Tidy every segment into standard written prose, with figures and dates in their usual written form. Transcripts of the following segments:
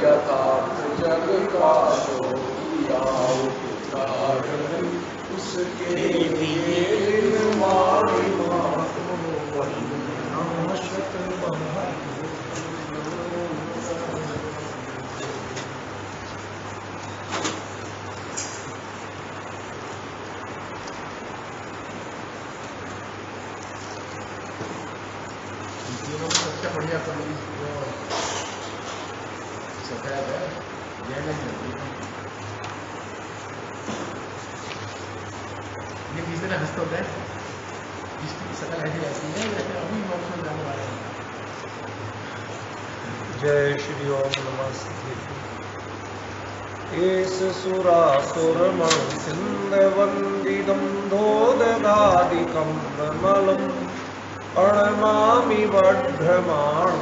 यथार्थ जग का जो किया उदाहरण उसके लिए निर्वाणी सबसे बढ़िया सफेद है, ये तीसरे में हस्त होता है, इसकी शकल ऐसी रहती है जैसे अभी मोक्ष में जाने वाले हैं। जय श्री ओम नमस्ते। एस सुरासुर सिंह वंदिदं धोदगादिकं मलम् प्रणमामि वर्धमानं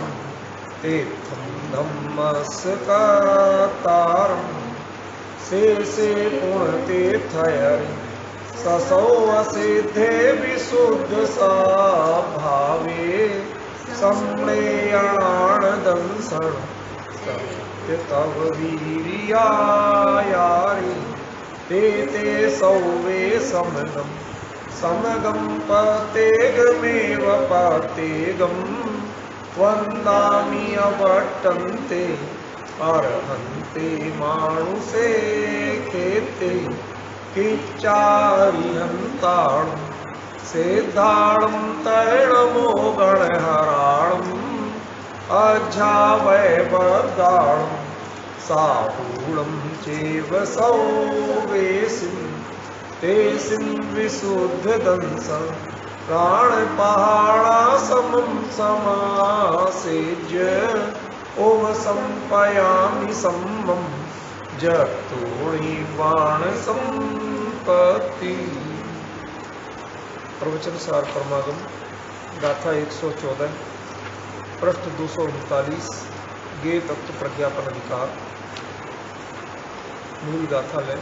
तीर्थं धम्मस्कतारं शेषे पुण्यतीर्थहरि ससौ वसिद्धे विशुद्ध भावे सम्मेयणानदंसं तव वीर्यायारि ते सौवे समगं पतेगमेव पतेगं वन्दामि अवर्तन्ते अर्हन्ते मानुषे खेते किच्चारिहन्ताणं सिद्धाणं तैणमो गणहराणम् अज्झावैबद्धाणं साहूणं चैव सौवेसिं तेसिं विशुद्धदंसं प्राणपहाणासमं समासेज्य ओम संपयामि सम्मं जगतोणिवाणसंपत्ति। प्रवचन सार परमागम गाथा 114 पृष्ठ 239 गे तत्व प्रज्ञापन अधिकार। मूल गाथा ले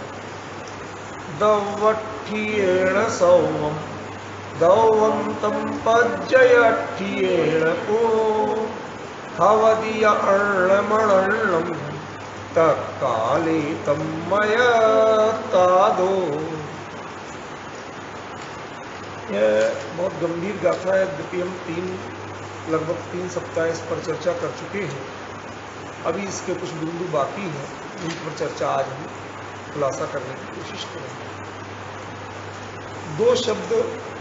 दवट्ठियेण सौमं दौवन्तं पज्जयट्ठियेण पुनो हवदीय अर्णमणं तत्काले तन्मयतादो। यह बहुत गंभीर गाथा है। यद्यपि हम लगभग 3 सप्ताह इस पर चर्चा कर चुके हैं। अभी इसके कुछ बिंदु बाकी हैं जिन पर चर्चा आज हम खुलासा करने की कोशिश करेंगे। 2 शब्द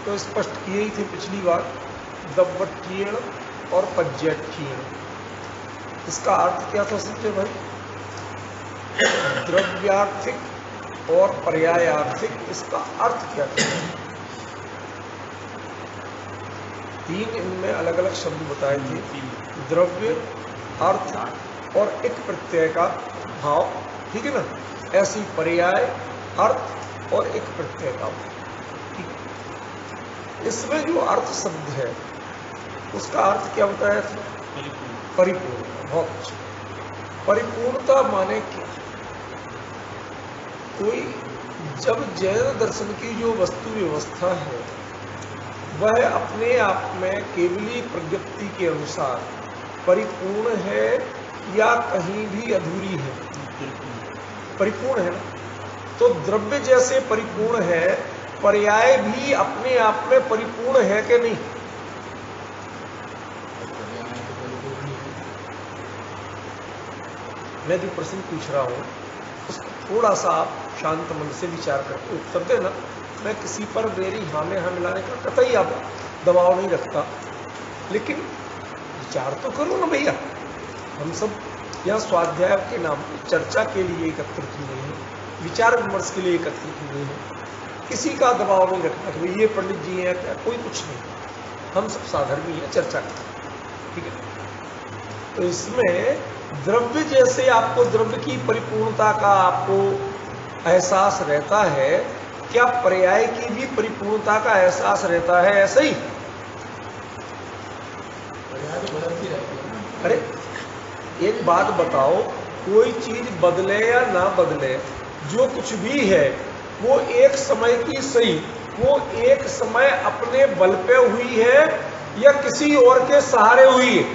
तो स्पष्ट किए ही थे पिछली बार, दवट्ठियेण और पज्जयट्ठियेण। इसका अर्थ क्या था संजय भाई? द्रव्यार्थिक और पर्यायार्थिक, इसका अर्थ क्या था? 3 इनमें अलग अलग शब्द बताए थे, द्रव्य, अर्थ और एक प्रत्यय का भाव, ठीक है ना? ऐसी पर्याय, अर्थ और एक प्रत्यय का भाव, ठीक। इसमें जो अर्थ शब्द है उसका अर्थ क्या बताया था? परिपूर्ण। बहुत अच्छा। परिपूर्णता माने क्या? कोई जब जैन दर्शन की जो वस्तु व्यवस्था है वह अपने आप में केवली प्रज्ञप्ति के अनुसार परिपूर्ण है या कहीं भी अधूरी है? परिपूर्ण है ना। तो द्रव्य जैसे परिपूर्ण है, पर्याय भी अपने आप में परिपूर्ण है कि नहीं? मैं जो प्रश्न पूछ रहा हूं उसको थोड़ा सा आप शांत मन से विचार करके उत्तर देना। मैं किसी पर मेरी हाँ में हाँ मिलाने का कतई आप दबाव नहीं रखता, लेकिन विचार तो करो ना भैया। हम सब यहाँ स्वाध्याय के नाम पर चर्चा के लिए एकत्रित हुए हैं, विचार विमर्श के लिए एकत्रित हुए हैं। किसी का दबाव नहीं रखना कि ये पंडित जी हैं क्या, कोई कुछ नहीं। हम सब साधर्मी हैं, चर्चा करते हैं, ठीक है। तो इसमें द्रव्य जैसे आपको द्रव्य की परिपूर्णता का आपको एहसास रहता है, क्या पर्याय की भी परिपूर्णता का एहसास रहता है? ऐसे ही अरे एक बात बताओ, कोई चीज बदले या ना बदले, जो कुछ भी है वो एक समय की सही, वो एक समय अपने बल पे हुई है या किसी और के सहारे हुई है?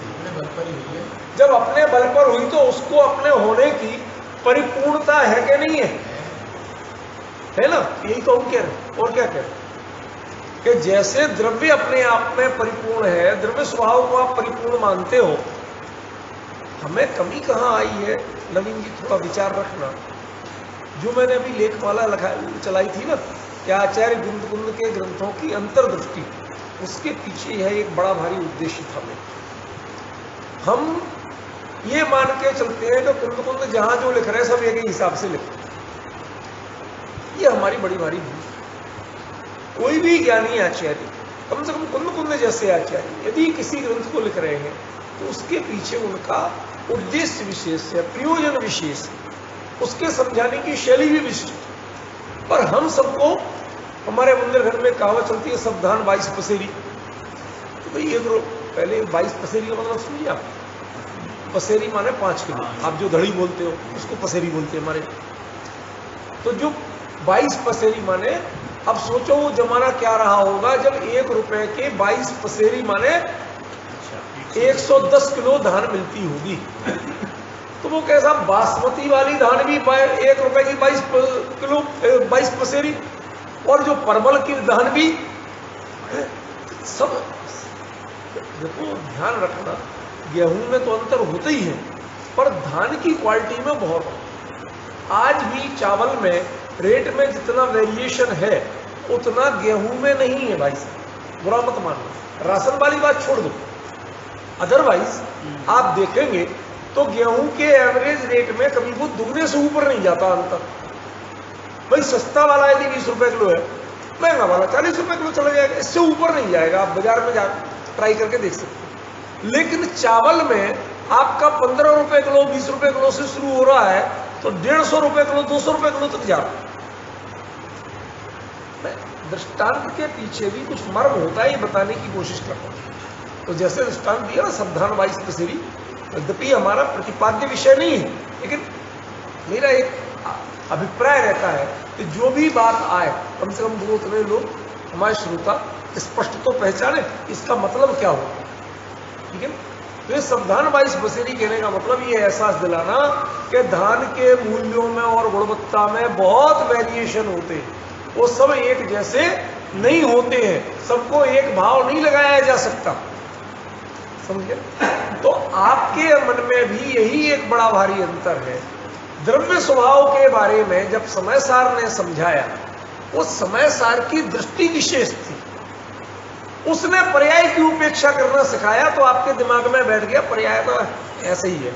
अपने बल पर ही हुई है। जब अपने बल पर हुई तो उसको अपने होने की परिपूर्णता है कि नहीं है ना? यही तो हम कह रहे हैं। और क्या कह रहे हैं कि जैसे द्रव्य अपने आप में परिपूर्ण है, द्रव्य स्वभाव को आप परिपूर्ण मानते हो, हमें कमी कहाँ आई है? नवीन जी थोड़ा विचार रखना। जो मैंने अभी लेखमाला चलाई थी ना कि आचार्य गुंद के ग्रंथों की अंतर्दृष्टि, उसके पीछे यह एक बड़ा भारी उद्देश्य था। हम ये मान के चलते हैं कि कुंद जहां जो लिख रहे हैं सब एक ही हिसाब से लिख रहे हैं। ये हमारी बड़ी भारी भूल। कोई भी ज्ञानी आचार्य, कम से कम कुंद जैसे आचार्य, यदि किसी ग्रंथ को लिख रहे हैं तो उसके पीछे उनका उद्देश्य विशेष है, प्रयोजन विशेष है, उसके समझाने की शैली भी विशिष्ट। पर हम सबको, हमारे मंदिर घर में कहावत चलती है, सावधान 22 पसेरी। तो भाई एक पहले 22 पसेरी का मतलब सुनिए आप। पसेरी माने 5 किलो। आप जो धड़ी बोलते हो उसको पसेरी बोलते हैं हमारे। तो जो 22 पसेरी माने, अब सोचो वो जमाना क्या रहा होगा जब 1 रुपए के 22 पसेरी माने 110 किलो धान मिलती होगी। तो वो कैसा बासमती वाली धान भी 1 रुपए की 22 किलो 22 पसेरी, और जो परवल की धान भी सब। देखो ध्यान रखना, गेहूं में तो अंतर होते ही है, पर धान की क्वालिटी में बहुत। आज भी चावल में रेट में जितना वेरिएशन है उतना गेहूं में नहीं है भाई साहब, बुरा मत मानना। राशन वाली बात छोड़ दो, अदरवाइज आप देखेंगे तो गेहूं के एवरेज रेट में कभी वो दुगने से ऊपर नहीं जाता अंतर। भाई सस्ता वाला यदि 20 रुपए किलो है, महंगा वाला 40 रुपए किलो चला जाएगा, इससे ऊपर नहीं जाएगा। आप बाजार में जा ट्राई करके देख सकते हैं। लेकिन चावल में आपका 15 रुपए किलो 20 रुपए किलो से शुरू हो रहा है तो 150 रुपए किलो 200 रुपए किलो तक जा रहा है। मैं दृष्टांत के पीछे भी कुछ मर्म होता है ये बताने की कोशिश करता हूं। तो जैसे दृष्टांत दिया ना सावधान 22 पसेरी, यद्यपि हमारा प्रतिपाद्य विषय नहीं है, लेकिन मेरा एक अभिप्राय रहता है कि जो भी बात आए कम से कम 2-3 लोग हमारे श्रोता स्पष्ट तो पहचाने इसका मतलब क्या हो। ठीक है, तो ये सावधान 22 पसेरी कहने का मतलब ये एहसास दिलाना कि धान के मूल्यों में और गुणवत्ता में बहुत वेरिएशन होते हैं, वो सब एक जैसे नहीं होते हैं, सबको एक भाव नहीं लगाया जा सकता। समझे? तो आपके मन में भी यही एक बड़ा भारी अंतर है। द्रव्य स्वभाव के बारे में जब समयसार ने समझाया, वो समयसार की दृष्टि विशेष थी, उसने पर्याय की उपेक्षा करना सिखाया, तो आपके दिमाग में बैठ गया पर्याय तो ऐसे ही है।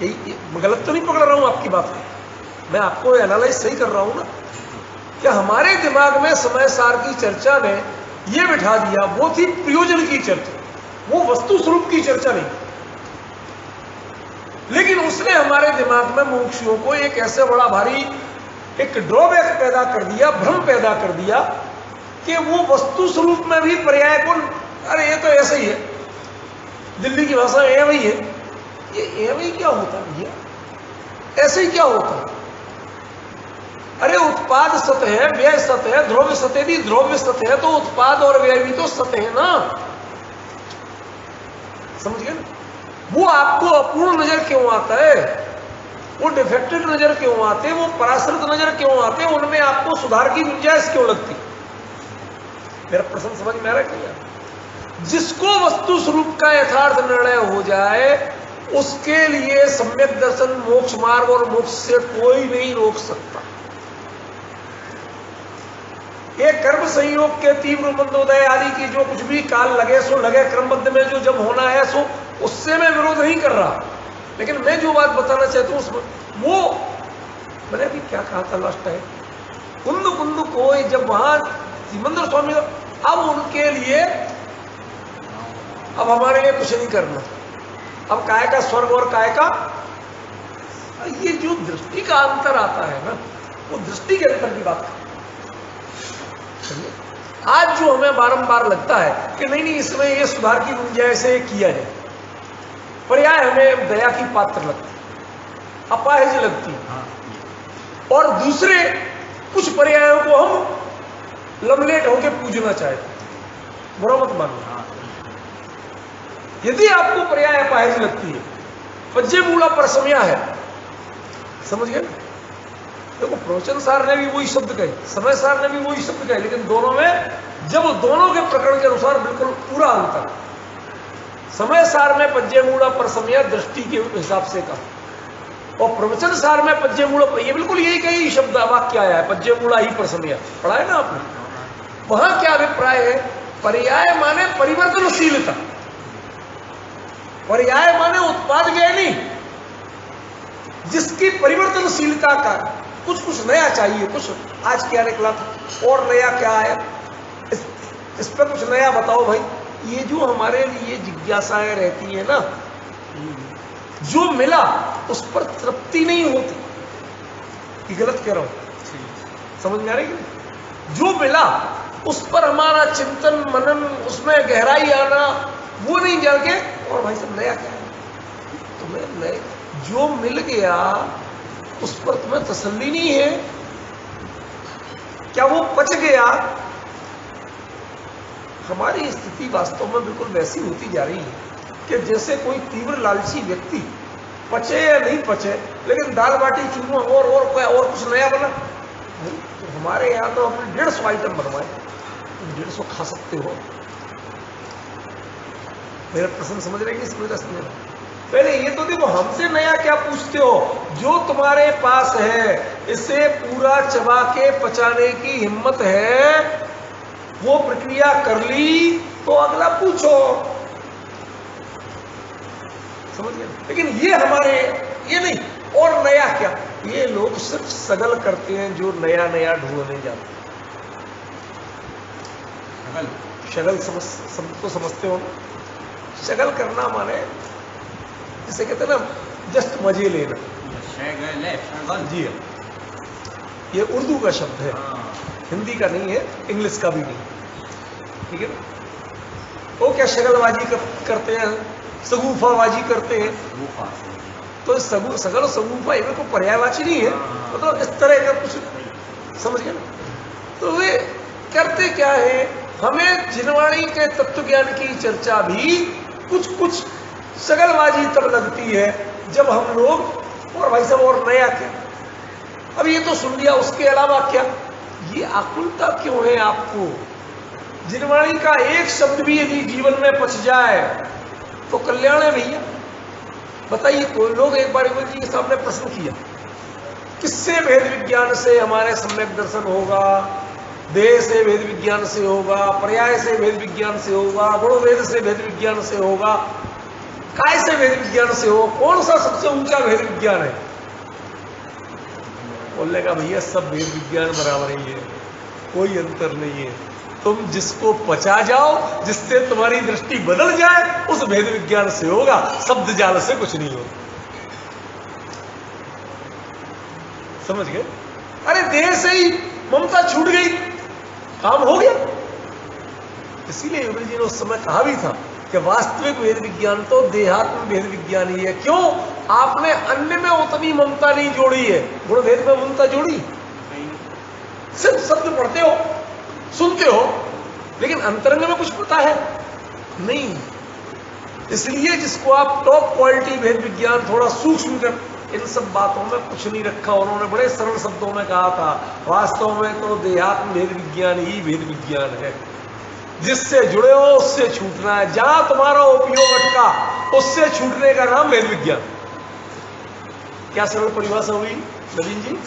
यही गलत तो नहीं पकड़ रहा हूं आपकी बात में, मैं आपको एनालाइज सही कर रहा हूं ना कि हमारे दिमाग में समयसार की चर्चा ने यह बिठा दिया, वो थी प्रयोजन की चर्चा, वो वस्तु स्वरूप की चर्चा नहीं। लेकिन उसने हमारे दिमाग में मुमुक्षुओं को एक ऐसे बड़ा भारी एक ड्रॉबैक पैदा कर दिया, भ्रम पैदा कर दिया कि वो वस्तु स्वरूप में भी पर्याय को, अरे ये तो ऐसे ही है, दिल्ली की भाषा में एवं ही है। ये एवं ही क्या होता है भैया? ऐसे ही क्या होता है? अरे उत्पाद सत्य है, व्यय सत्य है, द्रव्य सत्य। यदि द्रव्य सत्य है तो उत्पाद और व्यय भी तो सत्य है ना। समझ गए ना? वो आपको अपूर्ण नजर क्यों आता है, वो डिफेक्टेड नजर क्यों आते हैं, वो पराश्रित नजर क्यों आते हैं, उनमें आपको सुधार की गुंजाइश क्यों लगती? मेरा प्रश्न समझ में आ रहा है क्या? जिसको वस्तु स्वरूप का यथार्थ निर्णय हो जाए उसके लिए सम्यक दर्शन, मोक्ष मार्ग और मोक्ष से कोई नहीं रोक सकता। ये कर्म संयोग के तीव्र मंदोदय आदि की जो कुछ भी काल लगे सो लगे, क्रमबद्ध में जो जब होना है सो उससे मैं विरोध नहीं कर रहा, लेकिन मैं जो बात बताना चाहता हूं उसमें वो मैंने अभी क्या कहा था लास्ट टाइम, कुंद को जब वहां सिमंदर स्वामी, अब उनके लिए अब हमारे लिए कुछ नहीं करना, अब काय का स्वर्ग और काय का, ये जो दृष्टि का अंतर आता है ना, वो दृष्टि के अंतर की बात कर। आज जो हमें बारंबार लगता है कि नहीं इसमें ये सुधार की गुंजाइश से किया जाए, पर्याय हमें दया की पात्र लगती, अपाहिज लगती, और दूसरे कुछ पर्यायों को हम लमलेट होकर पूजना चाहते, बुरा मत मानना। यदि आपको पर्याय अपाहिज लगती है, पज्जे मूला परसमया है, समझ गए ना? देखो प्रवचन सार ने भी वही शब्द कहे, समय सार ने भी वही शब्द कहे, लेकिन दोनों में जब दोनों के प्रकरण के अनुसार बिल्कुल पूरा अंतर। समय सार में पज्जे मूला परसमया दृष्टि के हिसाब से कहा, और प्रवचन सार में पज्जे मूला, ये बिल्कुल यही कही शब्द वाक्य आया है, पज्जे मूला ही परसमया, पढ़ा है ना आपने? वहां क्या अभिप्राय है? पर्याय माने परिवर्तनशीलता, पर्याय माने उत्पाद व्यय नहीं, जिसकी परिवर्तनशीलता का कुछ नया चाहिए, कुछ आज क्या निकला था और नया क्या आया, इस पर कुछ नया बताओ भाई। ये जो हमारे लिए जिज्ञासाएं रहती है ना, जो मिला उस पर तृप्ति नहीं होती, कि गलत कह रहा हूं, समझ में आ रही है? जो मिला उस पर हमारा चिंतन मनन, उसमें गहराई आना, वो नहीं जान के और भाई सब नया क्या है, तुम्हें नए जो मिल गया उस पर तुम्हें तसल्ली नहीं है, क्या वो पच गया? हमारी स्थिति वास्तव में बिल्कुल वैसी होती जा रही है कि जैसे कोई तीव्र लालची व्यक्ति, पचे या नहीं पचे, लेकिन दाल बाटी चूरमा और कुछ नया बना। तो हमारे यहाँ तो हमने 150 आइटम बनवाए, 150 खा सकते हो। मेरा प्रश्न समझ रहे हैं कि समझ रहे? पहले ये तो देखो, हमसे नया क्या पूछते हो? जो तुम्हारे पास है इसे पूरा चबा के पचाने की हिम्मत है, वो प्रक्रिया कर ली तो अगला पूछो, समझ गए? लेकिन ये हमारे ये नहीं, और नया क्या? ये लोग सिर्फ सगल करते हैं, जो नया नया ढूंढने जाते हैं। शगल तो समझते हो ना? शगल करना माने जिसे कहते हैं ना, जस्ट मजे लेना। जी हाँ, ये उर्दू का शब्द है, हिंदी का नहीं है, इंग्लिश का भी नहीं, ठीक है ना? वो क्या शगलबाजी करते हैं, सगुफाबाजी करते हैं, तो सगल सगुफा इनमें कोई पर्यायवाची नहीं है, मतलब इस तरह का कुछ, समझ गए ना? तो वे करते क्या है, हमें जिनवाणी के तत्व ज्ञान की चर्चा भी कुछ सगलबाजी तब लगती है जब हम लोग, और भाई साहब और नया क्या, अब ये तो सुन लिया, उसके अलावा क्या? ये आकुलता क्यों है आपको? जिनवाणी का एक शब्द भी यदि जीवन में पच जाए तो कल्याण है भैया। बताइए, कोई लोग एक बार जी के सामने प्रश्न किया, किससे भेद विज्ञान से हमारे सम्यक दर्शन होगा? देह से भेद विज्ञान से होगा, पर्याय से भेद विज्ञान से होगा, गुण भेद से भेद विज्ञान से होगा, काय से भेद विज्ञान से हो, कौन सा सबसे ऊंचा भेद विज्ञान है? बोलने का भैया सब भेद विज्ञान बराबर ही है, कोई अंतर नहीं है। तुम जिसको पचा जाओ, जिससे तुम्हारी दृष्टि बदल जाए, उस भेद विज्ञान से होगा, शब्द जाल से कुछ नहीं होगा। समझ गए? अरे देह से ही ममता छूट गई, काम हो गया। इसीलिए योगी जी ने उस समय कहा भी था कि वास्तविक वेद विज्ञान तो देहात्म भेद विज्ञान ही है। क्यों? आपने अन्य में उतनी ममता नहीं जोड़ी है, गुण भेद में ममता जोड़ी। सिर्फ शब्द पढ़ते हो, सुनते हो, लेकिन अंतरंग में कुछ पता है नहीं। इसलिए जिसको आप टॉप क्वालिटी भेद विज्ञान थोड़ा सूक्ष्म कर, इन सब बातों में कुछ नहीं रखा। उन्होंने बड़े सरल शब्दों में कहा था, वास्तव में तो देहात्म भेद विज्ञान ही भेद विज्ञान है। जिससे जुड़े हो उससे छूटना है, जहां तुम्हारा उपयोग अटका उससे छूटने का नाम भेद विज्ञान। क्या सरल परिभाषा हुई नवीन जी?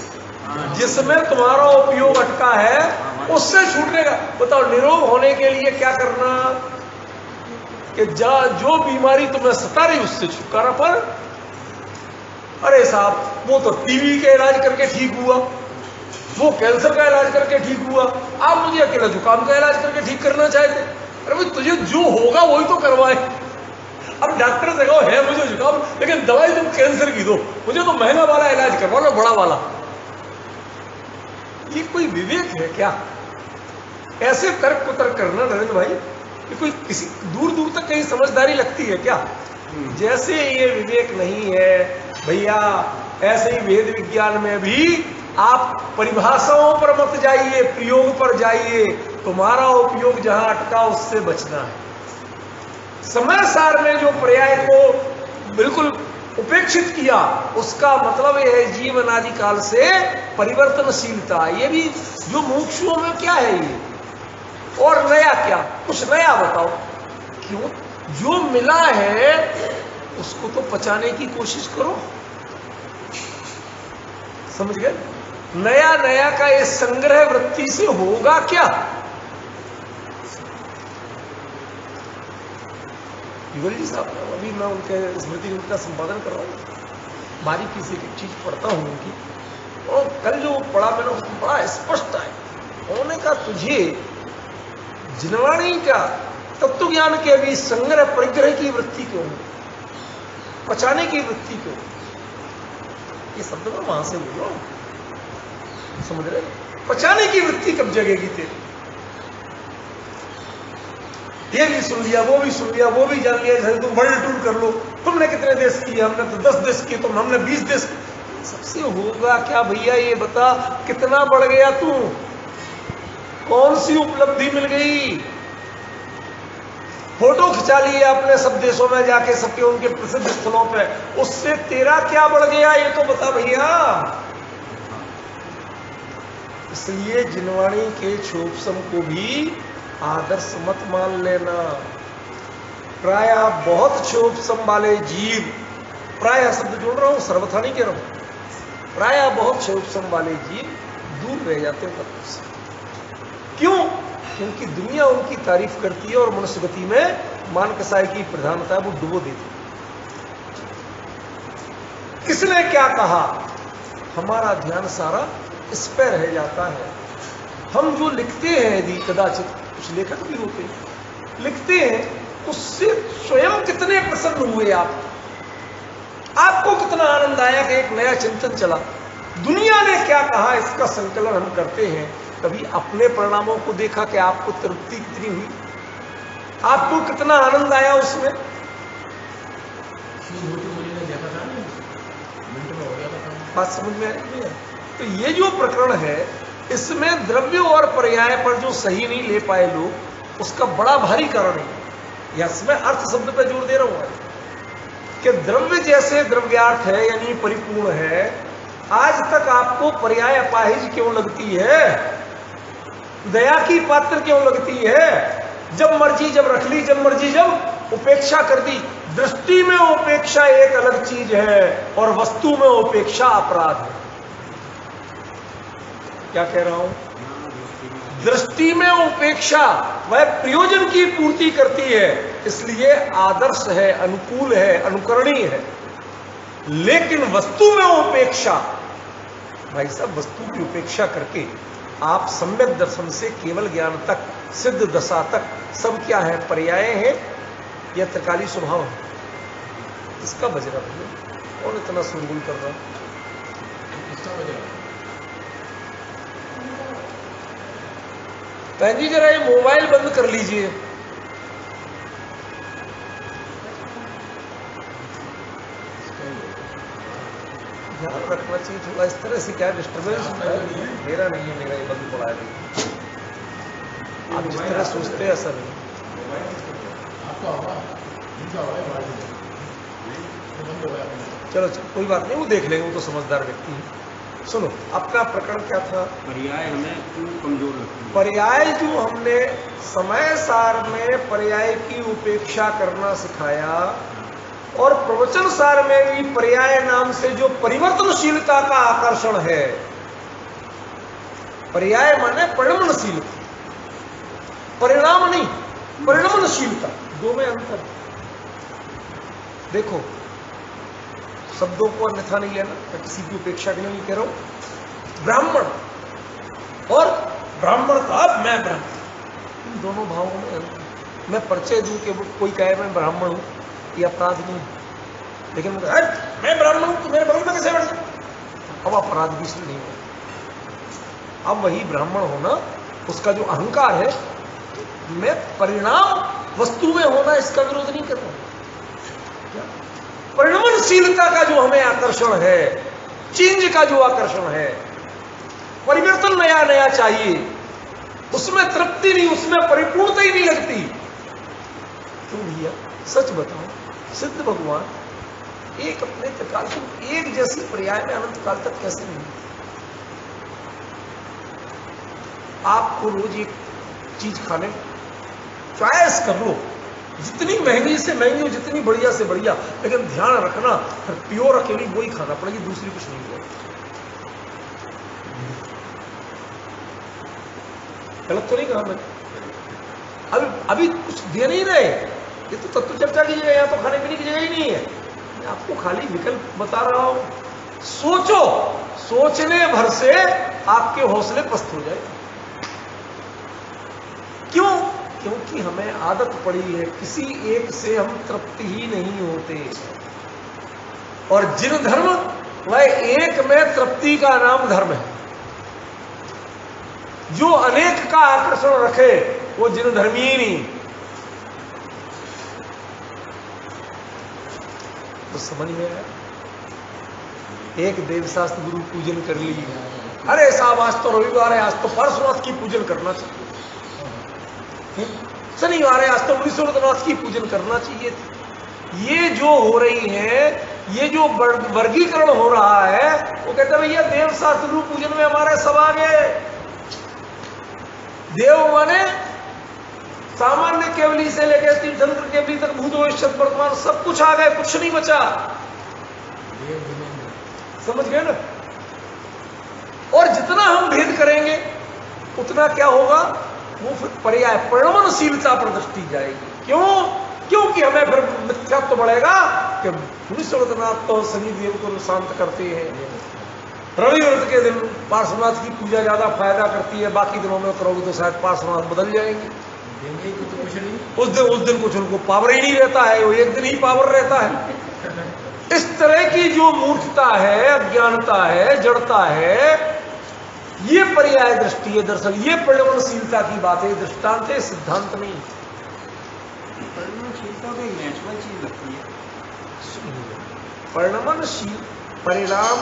जिसमें तुम्हारा उपयोग अटका है उससे छूटने का। बताओ, निरोग होने के लिए क्या करना? कि जो बीमारी तुम्हें सता रही उससे छुटकारा पर। अरे साहब, वो तो टीबी के इलाज करके ठीक हुआ, वो कैंसर का इलाज करके ठीक हुआ, आप मुझे अकेला जुकाम का इलाज करके ठीक करना चाहते? अरे भाई, तुझे जो होगा वही तो करवाए। अब डॉक्टर से कहो है मुझे जुकाम, लेकिन दवाई तुम कैंसर की दो, मुझे तो महंगा वाला इलाज करवा लो, बड़ा वाला। ये कोई विवेक है क्या? ऐसे तर्क कुतर्क करना नरेंद्र भाई, ये कोई किसी दूर दूर तक कहीं समझदारी लगती है क्या? जैसे ये विवेक नहीं है भैया, ऐसे ही वेद विज्ञान में भी आप परिभाषाओं पर मत जाइए, प्रयोग पर जाइए। तुम्हारा उपयोग जहां अटका उससे बचना है। समय सार में जो पर्याय को बिल्कुल उपेक्षित किया, उसका मतलब यह है जीवन आदि काल से परिवर्तनशीलता। ये भी जो मुमुक्षुओं में क्या है ये, और नया क्या, कुछ नया बताओ। क्यों? जो मिला है उसको तो पचाने की कोशिश करो। समझ गए? नया नया का ये संग्रह वृत्ति से होगा क्या? युगल जी साहब, अभी मैं उनके स्मृति ग्रंथ का संपादन कर रहा हूँ, बारीकी से एक चीज पढ़ता हूँ उनकी, और कल जो पढ़ा मैंने उसमें बड़ा स्पष्ट है। उन्होंने कहा तुझे जिनवाणी का तत्व ज्ञान के भी संग्रह परिग्रह की वृत्ति क्यों, पचाने की वृत्ति क्यों? ये शब्द मैं वहां से बोल रहा हूं, समझ रहे? पचाने की वृत्ति कब जगेगी तेरी? ये भी सुन लिया, वो भी सुन लिया, वो भी जान लिया, जैसे तुम वर्ल्ड टूर कर लो, तुमने कितने देश किए, हमने तो 10 देश किए, तुम हमने 20 देश। सबसे होगा क्या भैया ये बता, कितना बढ़ गया तू? कौन सी उपलब्धि मिल गई? फोटो खिंचा लिए अपने सब देशों में जाके, सबके उनके प्रसिद्ध स्थलों पे, उससे तेरा क्या बढ़ गया ये तो बता भैया। इसलिए जिनवाणी के छोपसम को भी आदर्श मत मान लेना। प्राय बहुत छोपसम वाले जीव, प्राय शब्द जोड़ रहा हूं, सर्वथा नहीं कह रहा हूं, प्राय बहुत छोपसम वाले जीव दूर रह जाते हैं तत्व से। क्यों? क्योंकि दुनिया उनकी तारीफ करती है और मनुष्य गति में मान कसाई की प्रधानता वो डुबो देती। किसने क्या कहा, हमारा ध्यान सारा इस पर रह जाता है। हम जो लिखते हैं, यदि कदाचित कुछ लेखक भी होते हैं, लिखते हैं, उससे स्वयं कितने प्रसन्न हुए आप, आपको कितना आनंद आया कि एक नया चिंतन चला। दुनिया ने क्या कहा इसका संकलन हम करते हैं। कभी अपने परिणामों को देखा कि आपको तृप्ति कितनी हुई, आपको कितना आनंद आया उसमें? बात समझ में आई? तो ये जो प्रकरण है, इसमें द्रव्य और पर्याय पर जो सही नहीं ले पाए लोग, उसका बड़ा भारी कारण है। या इसमें अर्थ शब्द पे जोर दे रहा हूं कि द्रव्य जैसे द्रव्यार्थ है यानी परिपूर्ण है, आज तक आपको पर्याय अपाहिज क्यों लगती है, दया की पात्र क्यों लगती है? जब मर्जी जब रख ली, जब मर्जी जब उपेक्षा कर दी। दृष्टि में उपेक्षा एक अलग चीज है और वस्तु में उपेक्षा अपराध है। क्या कह रहा हूं? दृष्टि में उपेक्षा वह प्रयोजन की पूर्ति करती है, इसलिए आदर्श है, अनुकूल है, अनुकरणीय है। लेकिन वस्तु में उपेक्षा, भाई साहब, वस्तु की उपेक्षा करके आप सम्यक दर्शन से केवल ज्ञान तक, सिद्ध दशा तक सब क्या है, पर्याय है या त्रिकाली स्वभाव है? इसका बजरा भैया कौन इतना सुरगुल कर रहा है? जी जरा ये मोबाइल बंद कर लीजिए। ध्यान रखना चाहिए थोड़ा, इस तरह से क्या डिस्टर्बेंस मेरा नहीं है, मेरा ये बंद पड़ा है। आप जिस तरह सोचते हैं ऐसा नहीं। चलो कोई बात नहीं, वो देख लेंगे, वो तो समझदार व्यक्ति है। सुनो, आपका प्रकरण क्या था? पर्याय हमें क्यों कमजोर लगती है? पर्याय जो हमने समय सार में पर्याय की उपेक्षा करना सिखाया, और प्रवचन सार में भी पर्याय नाम से जो परिवर्तनशीलता का आकर्षण है, पर्याय माने परिणमनशीलता, परिणाम नहीं, परिणमनशीलता, दो में अंतर। देखो, शब्दों को अन्यथा नहीं लेना, मैं किसी की उपेक्षा के लिए नहीं कह रहा हूं। ब्राह्मण और ब्राह्मण का मैं ब्राह्मण, इन दोनों भावों में अंतर। मैं परिचय दूं कि कोई कहे मैं ब्राह्मण हूं, ये अपराध नहीं, लेकिन मैं ब्राह्मण हूं तो मेरे बगल में कैसे बैठ गए, अब अपराध भी इसलिए नहीं हो। अब वही ब्राह्मण होना, उसका जो अहंकार है, मैं परिणाम वस्तु में होना, इसका विरोध नहीं कर रहा। परिणमनशीलता का जो हमें आकर्षण है, चेंज का जो आकर्षण है, परिवर्तन नया नया चाहिए, उसमें तृप्ति नहीं, उसमें परिपूर्णता ही नहीं लगती। क्यों भैया, सच बताओ, सिद्ध भगवान एक अपने काल एक जैसी पर्याय में अनंत काल तक कैसे नहीं? आपको रोज एक चीज खाने चॉइस कर लो, जितनी महंगी से महंगी हो, जितनी बढ़िया से बढ़िया, लेकिन ध्यान रखना फिर प्योर अकेली वही खाना पड़ेगी, दूसरी कुछ नहीं होगा। गलत तो नहीं कहा मैंने? अभी कुछ दे नहीं रहे, ये तो तत्व चर्चा की जगह, यहाँ तो खाने पीने की जगह ही नहीं है। मैं आपको खाली विकल्प बता रहा हूं। सोचो, सोचने भर से आपके हौसले पस्त हो जाए। क्यों? क्योंकि हमें आदत पड़ी है, किसी एक से हम तृप्ति ही नहीं होते। और जिन धर्म, वह एक में तृप्ति का नाम धर्म है। जो अनेक का आकर्षण रखे वो जिन धर्मी ही नहीं। तो समझ में आया? एक देवशास्त्र गुरु पूजन कर ली, अरे साहब आज तो रविवार है, आज तो परशुनाथ की पूजन करना चाहिए, शनिवार है, आज तो मुनीश्वरनाथ की पूजन करना चाहिए। ये जो हो रही है, ये जो वर्गीकरण हो रहा है, वो कहते भैया देवशास्त्र गुरु पूजन में हमारे सब आ गए। देव माने सामान्य केवली से लेकर तीर्थंकर केवली तक, भूत भविष्य वर्तमान सब कुछ आ गए, कुछ नहीं बचा। समझ गए ना? और जितना हम भेद करेंगे उतना क्या होगा, वो फिर पर्याय परिणमनशीलता पर दृष्टि जाएगी। क्यों? क्योंकि हमें फिर मिथ्यात्व तो बढ़ेगा कि मुनीश्वरनाथ तो शनिदेव को शांत करते हैं, रविव्रत के दिन पार्श्वनाथ की पूजा ज्यादा फायदा करती है, बाकी दिनों में करोगे तो शायद पार्श्वनाथ बदल जाएंगे। उस दिन कुछ उनको पावर ही नहीं रहता है, वो एक दिन ही पावर रहता है। इस तरह की जो मूर्खता है, अज्ञानता है, जड़ता है, ये पर्याय दृष्टि है। दरअसल ये परिणमनशीलता की बात है, दृष्टांत है, सिद्धांत नहीं। परिणमनशीलता तो एक नेचुरल चीज लगती है। परिणमनशील परिणाम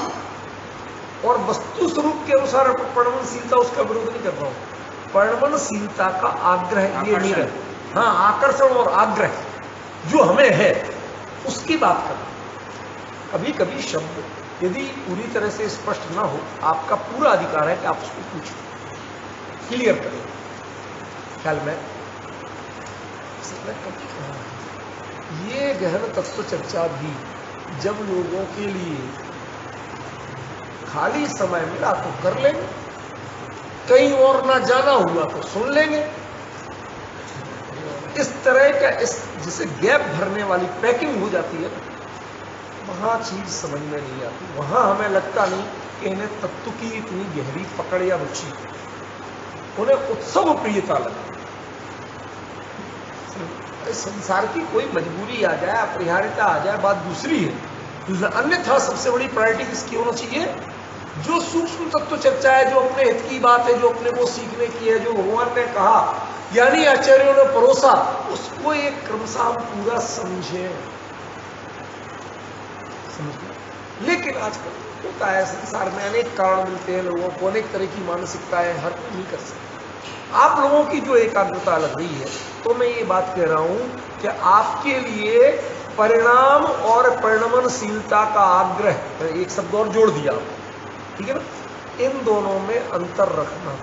और वस्तु स्वरूप के अनुसार परिणमनशीलता, उसका विरोध नहीं कर रहा हूं। परिणमनशीलता का आग्रह ये नहीं रहे, हाँ आकर्षण और आग्रह जो हमें है उसकी बात कर। कभी कभी शब्द यदि पूरी तरह से स्पष्ट ना हो, आपका पूरा अधिकार है कि आप उसको पूछें, क्लियर करें। ख्याल में ये गहन तत्व चर्चा भी जब लोगों के लिए खाली समय मिला तो कर लेंगे, कहीं और ना जाना हुआ तो सुन लेंगे। इस तरह का जिसे गैप भरने वाली पैकिंग हो जाती है, वहां चीज समझ में नहीं आती। वहां हमें लगता नहीं कि इन्हें तत्व की इतनी गहरी पकड़ या रुचि, उन्हें उत्सव प्रियता लगा। संसार की कोई मजबूरी आ जाए, अपरिहार्यता आ जाए, बात दूसरी है। अन्यथा सबसे बड़ी प्रायोरिटी किसकी होना चाहिए? जो सूक्ष्म तत्व चर्चा है, जो अपने हित की बात है, जो अपने को सीखने की है, जो भगवान ने कहा यानी आचार्यों ने परोसा, उसको एक क्रमशः हम पूरा समझे। लेकिन आजकल होता है संसार में, अनेक कारण मिलते हैं लोगों को, अनेक तरह की मानसिकता है, हर कोई नहीं कर सकता। आप लोगों की जो एकाग्रता लग रही है, तो मैं ये बात कह रहा हूं कि आपके लिए परिणाम और परिणमनशीलता का आग्रह, एक शब्द और जोड़ दिया, ठीक है ना, इन दोनों में अंतर रखना।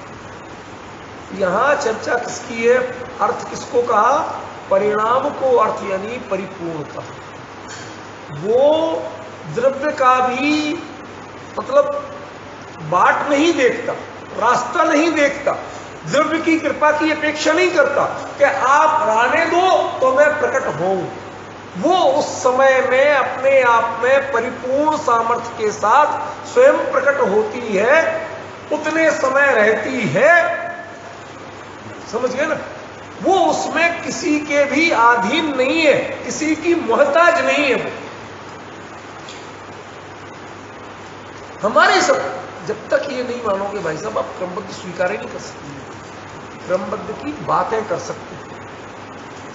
यहां चर्चा किसकी है? अर्थ किसको कहा? परिणाम को अर्थ यानी परिपूर्णता। वो द्रव्य का भी मतलब बाट नहीं देखता, रास्ता नहीं देखता, द्रव्य की कृपा की अपेक्षा नहीं करता कि आप रहने दो तो मैं प्रकट होऊं। वो उस समय में अपने आप में परिपूर्ण सामर्थ्य के साथ स्वयं प्रकट होती है, उतने समय रहती है। समझ गए ना? वो उसमें किसी के भी अधीन नहीं है, किसी की मोहताज नहीं है। वो हमारे सब जब तक ये नहीं मानोगे भाई साहब, आप क्रमबद्ध स्वीकार ही नहीं कर सकते। क्रमबद्ध की बातें कर सकते हैं,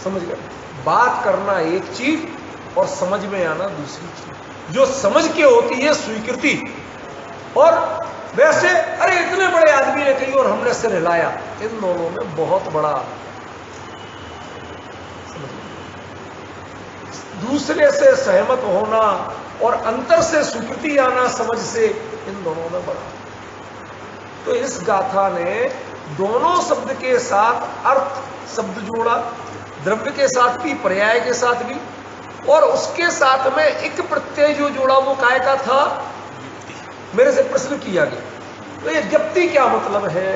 समझ गए? बात करना एक चीज और समझ में आना दूसरी चीज। जो समझ के होती है स्वीकृति, और वैसे अरे इतने बड़े आदमी ने कही और हमने सिर हिलाया। इन दोनों में बहुत बड़ा, दूसरे से सहमत होना और अंतर से स्वीकृति आना समझ से, इन दोनों में बड़ा। तो इस गाथा ने दोनों शब्द के साथ अर्थ शब्द जोड़ा, द्रव्य के साथ भी, पर्याय के साथ भी, और उसके साथ में एक प्रत्यय जो जोड़ा वो काय का था? मेरे से प्रश्न किया गया। तो ये ज्ञप्ति क्या मतलब है?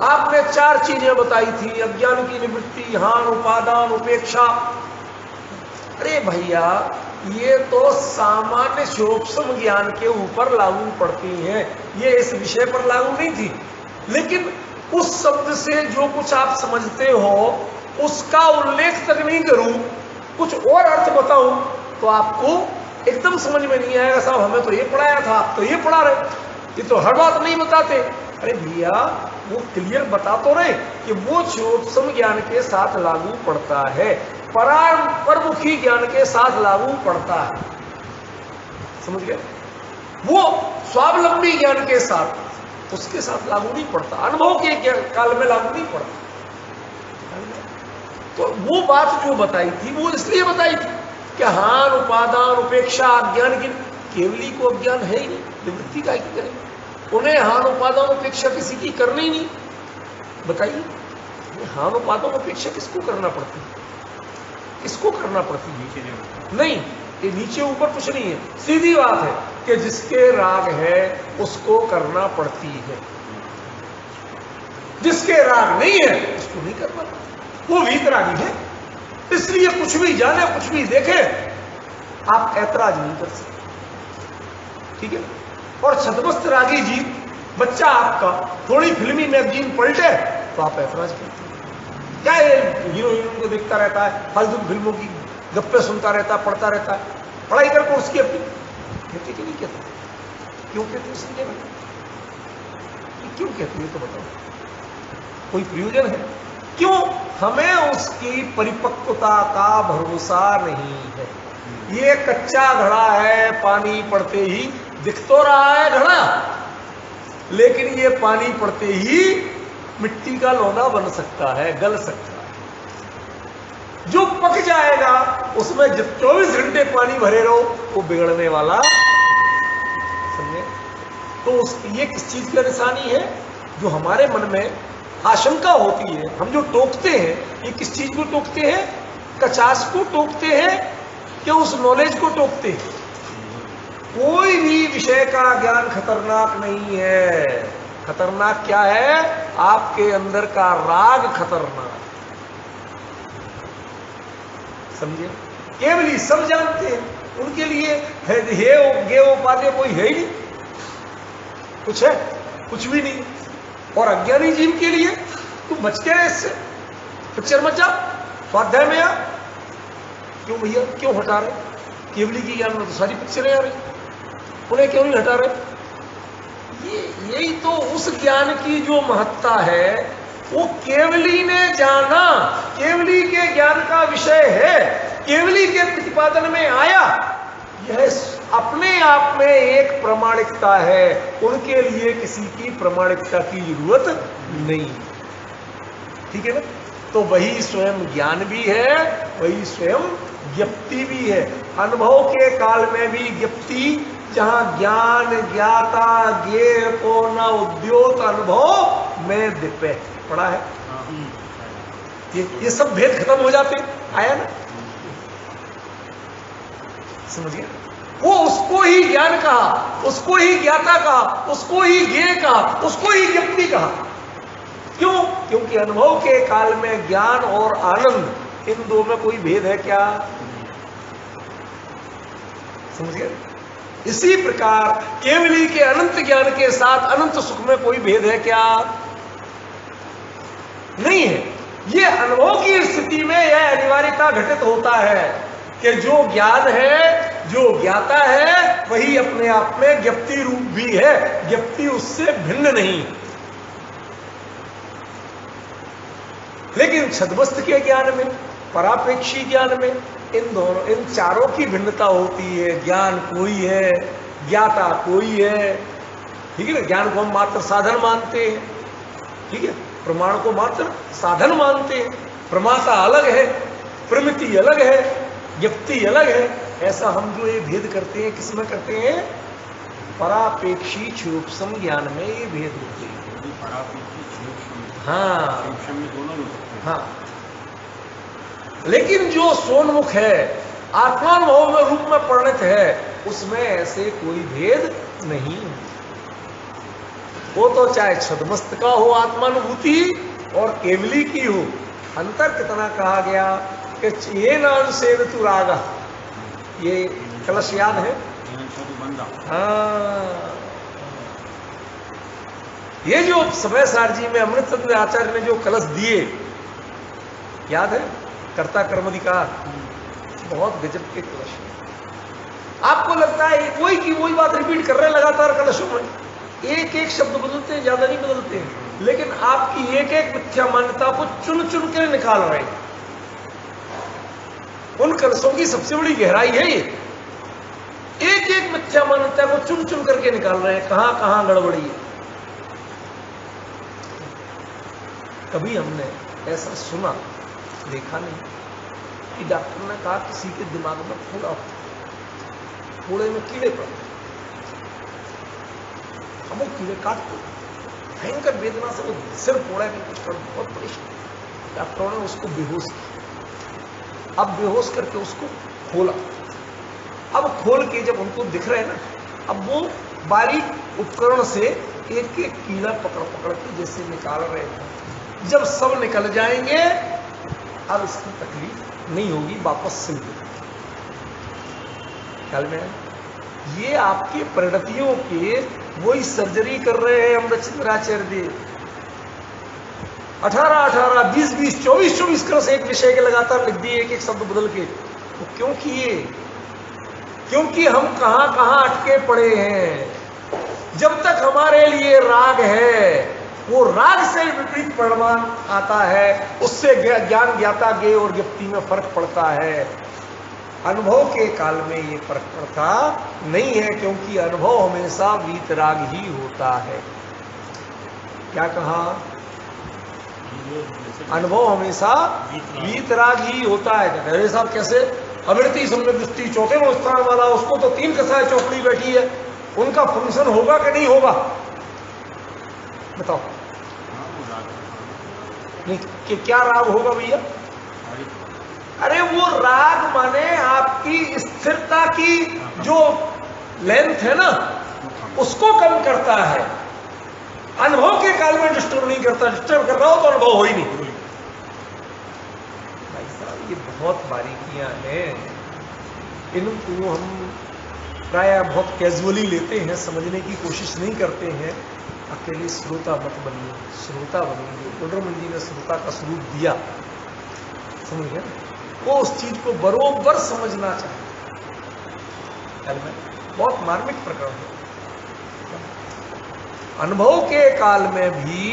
आपने 4 चीजें बताई थी, अज्ञान की निवृत्ति, हान, उपादान, उपेक्षा। अरे भैया, ये तो सामान्य सूक्ष्म ज्ञान के ऊपर लागू पड़ती हैं, ये इस विषय पर लागू नहीं थी। लेकिन उस शब्द से जो कुछ आप समझते हो उसका उल्लेख तक नहीं करूं, कुछ और अर्थ बताऊं तो आपको एकदम समझ में नहीं आएगा। साहब हमें तो ये पढ़ाया था, आप तो ये पढ़ा रहे, ये तो हर बात नहीं बताते। अरे भैया, वो क्लियर बता तो रहे कि वो सूक्ष्म ज्ञान के साथ लागू पड़ता है, परमुखी ज्ञान के साथ लागू पड़ता है, समझ गए? वो स्वावलंबी ज्ञान के साथ, उसके साथ लागू नहीं पड़ता, अनुभव के काल में लागू नहीं पड़ता। तो वो बात जो बताई थी वो इसलिए बताई थी कि हान, उपादान, उपेक्षा, अज्ञान की, केवली को अज्ञान है ही नहीं, निवृत्ति का की करें? उन्हें हान, उपादान, उपेक्षा किसी की करनी ही नहीं। बताइए, हान, उपादान, उपेक्षा किसको करना पड़ती है? किसको करना पड़ती है? नहीं, ये नीचे ऊपर कुछ नहीं है, सीधी बात है कि जिसके राग है उसको करना पड़ती है, जिसके राग नहीं है उसको नहीं करना पड़ता। वो वीतरागी है, इसलिए कुछ भी जाने, कुछ भी देखे, आप ऐतराज नहीं कर सकते, ठीक है? और छदमस्त रागी जी, बच्चा आपका थोड़ी फिल्मी मैगजीन पलटे तो आप ऐतराज करते हैं। क्या ये हीरो हीरोइन को देखता रहता है, फालतू फिल्मों की गप्पे सुनता रहता है, पढ़ता रहता है, पढ़ाई कर कोर्स की अपनी कहते कि नहीं कहते? क्यों कहते? समझे ना, क्यों कहते हैं तो बताओ, कोई प्रयोजन है? क्यों? हमें उसकी परिपक्वता का भरोसा नहीं है। ये कच्चा घड़ा है, पानी पड़ते ही दिख तो रहा है घड़ा, लेकिन ये पानी पड़ते ही मिट्टी का लोना बन सकता है, गल सकता है। जो पक जाएगा उसमें जब 24 घंटे पानी भरे रहो वो बिगड़ने वाला, समझे? तो ये किस चीज की निशानी है? जो हमारे मन में आशंका होती है, हम जो टोकते हैं, ये किस चीज को टोकते हैं? कचास को टोकते हैं कि उस नॉलेज को टोकते हैं? कोई भी विषय का ज्ञान खतरनाक नहीं है। खतरनाक क्या है? आपके अंदर का राग खतरनाक, समझे? केवली सब जानते हैं, उनके लिए हे उपाध्याय कोई है ही नहीं, कुछ है? कुछ भी नहीं। और अज्ञानी जीव के लिए तू बच गया इससे, पिक्चर मत जा, स्वाध्याय में आ। क्यों भैया, क्यों हटा रहे? केवली की ज्ञान में तो सारी पिक्चरें आ रही, उन्हें क्यों नहीं हटा रहे? यही तो उस ज्ञान की जो महत्ता है, वो केवली ने जाना, केवली के ज्ञान का विषय है, केवली के प्रतिपादन में आया, यह अपने आप में एक प्रामाणिकता है। उनके लिए किसी की प्रामाणिकता की जरूरत नहीं, ठीक है ना? तो वही स्वयं ज्ञान भी है, वही स्वयं ज्ञप्ति भी है। अनुभव के काल में भी ज्ञप्ति, जहां ज्ञान ज्ञाता ज्ञेय को न उद्योत अनुभव में दिपे, पढ़ा है? ये सब भेद खत्म हो जाते, आया ना? समझ गया? वो उसको ही ज्ञान कहा, उसको ही ज्ञाता कहा, उसको ही ज्ञेय कहा, उसको ही ज्ञप्ति कहा। क्यों? क्योंकि अनुभव के काल में ज्ञान और आनंद, इन दो में कोई भेद है क्या? समझ गए? इसी प्रकार केवली के अनंत ज्ञान के साथ अनंत सुख में कोई भेद है क्या? नहीं है। ये अनुभव की स्थिति में यह अनिवार्यता घटित होता है कि जो ज्ञान है, जो ज्ञाता है, वही अपने आप में ज्ञप्ति रूप भी है, ज्ञप्ति उससे भिन्न नहीं। लेकिन छदमस्त के ज्ञान में, परापेक्षी ज्ञान में, इन चारों की भिन्नता होती है। ज्ञान कोई है, ज्ञाता कोई है, ठीक है ना, ज्ञान को हम मात्र साधन मानते हैं, ठीक है, प्रमाण को मात्र साधन मानते हैं। प्रमाता अलग है, प्रमिति अलग है, व्यक्ति अलग है। ऐसा हम जो ये भेद करते हैं, किसमें करते हैं? परापेक्षी क्षुरुपसम ज्ञान में ये भेद होते हैं। हाँ हाँ, लेकिन जो सोन्मुख है, आत्मानुभव में रूप में परिणत है, उसमें ऐसे कोई भेद नहीं। वो तो चाहे छदमस्त का हो आत्मानुभूति और केवली की हो, अंतर कितना कहा गया कि ये नाम से तू रागा, ये कलश याद है? हाँ, ये जो समय सार जी में अमृतचंद्र आचार्य ने जो कलश दिए, याद है? कर्ता कर्माधिकार, बहुत गजब के कलश। आपको लगता है वही की वही बात रिपीट कर रहे हैं लगातार कलशों में, एक एक शब्द बदलते हैं, ज्यादा नहीं बदलते हैं, लेकिन आपकी एक एक मिथ्या मान्यता को चुन चुन के निकाल रहे हैं। उन कलशों की सबसे बड़ी गहराई है ये, एक एक मिथ्या मान्यता को चुन चुन करके निकाल रहे हैं, कहां कहां गड़बड़ी है। कभी हमने ऐसा सुना देखा नहीं कि डॉक्टर ने कहा किसी के दिमाग में फोड़ा, फोड़े में कीड़े पड़ते, अब वो कीड़े काटते, भयंकर वेदना से वो सिर फोड़ा कि कुछ कर, बहुत परेशान। डॉक्टरों ने उसको बेहोश किया। अब बेहोश करके उसको खोला, अब खोल के जब उनको दिख रहे हैं ना, अब वो बारीक उपकरण से एक एक कीड़ा पकड़ पकड़ के जैसे निकाल रहे हैं। जब सब निकल जाएंगे, अब इसकी तकलीफ नहीं होगी, वापस सिल गई। ख्याल में ये आपके परिणतियों के वही सर्जरी कर रहे हैं अमृतचंद्राचार्य देव। 18-18, 20-20, 24-24 क्रस एक विषय के लगातार लिख दिए, एक एक शब्द बदल के। तो क्यों किए? क्योंकि हम कहां कहां अटके पड़े हैं। जब तक हमारे लिए राग है, वो राग से विपरीत परिणाम आता है, उससे ज्ञान ज्ञाता ज्ञेय और ज्ञप्ति में फर्क पड़ता है। अनुभव के काल में ये फर्क पड़ता नहीं है, क्योंकि अनुभव हमेशा वीतराग ही होता है। क्या कहा? अनुभव हमेशा वीतराग ही होता है। अरे साहब कैसे? अमृति सम्यक दृष्टि चौथे स्थान वाला, उसको तो 3 कसाय चौकड़ी बैठी है, उनका फंक्शन होगा कि नहीं होगा? बताओ। नहीं कि क्या राग होगा भैया? अरे वो राग माने आपकी स्थिरता की जो लेंथ है ना, उसको कम करता है। अनुभव के काल में डिस्टर्ब नहीं करता। डिस्टर्ब कर रहा हो तो अनुभव हो ही नहीं। भाई साहब, ये बहुत बारीकियां हैं, इनको हम प्राय बहुत कैजुअली लेते हैं, समझने की कोशिश नहीं करते हैं। अकेले श्रोता मत बनिए, श्रोता बनिए। गुडरमल जी ने श्रोता का स्वरूप दिया, समझ गए? वो उस चीज को बरोबर समझना चाहिए। बहुत मार्मिक प्रकरण है। अनुभव के काल में भी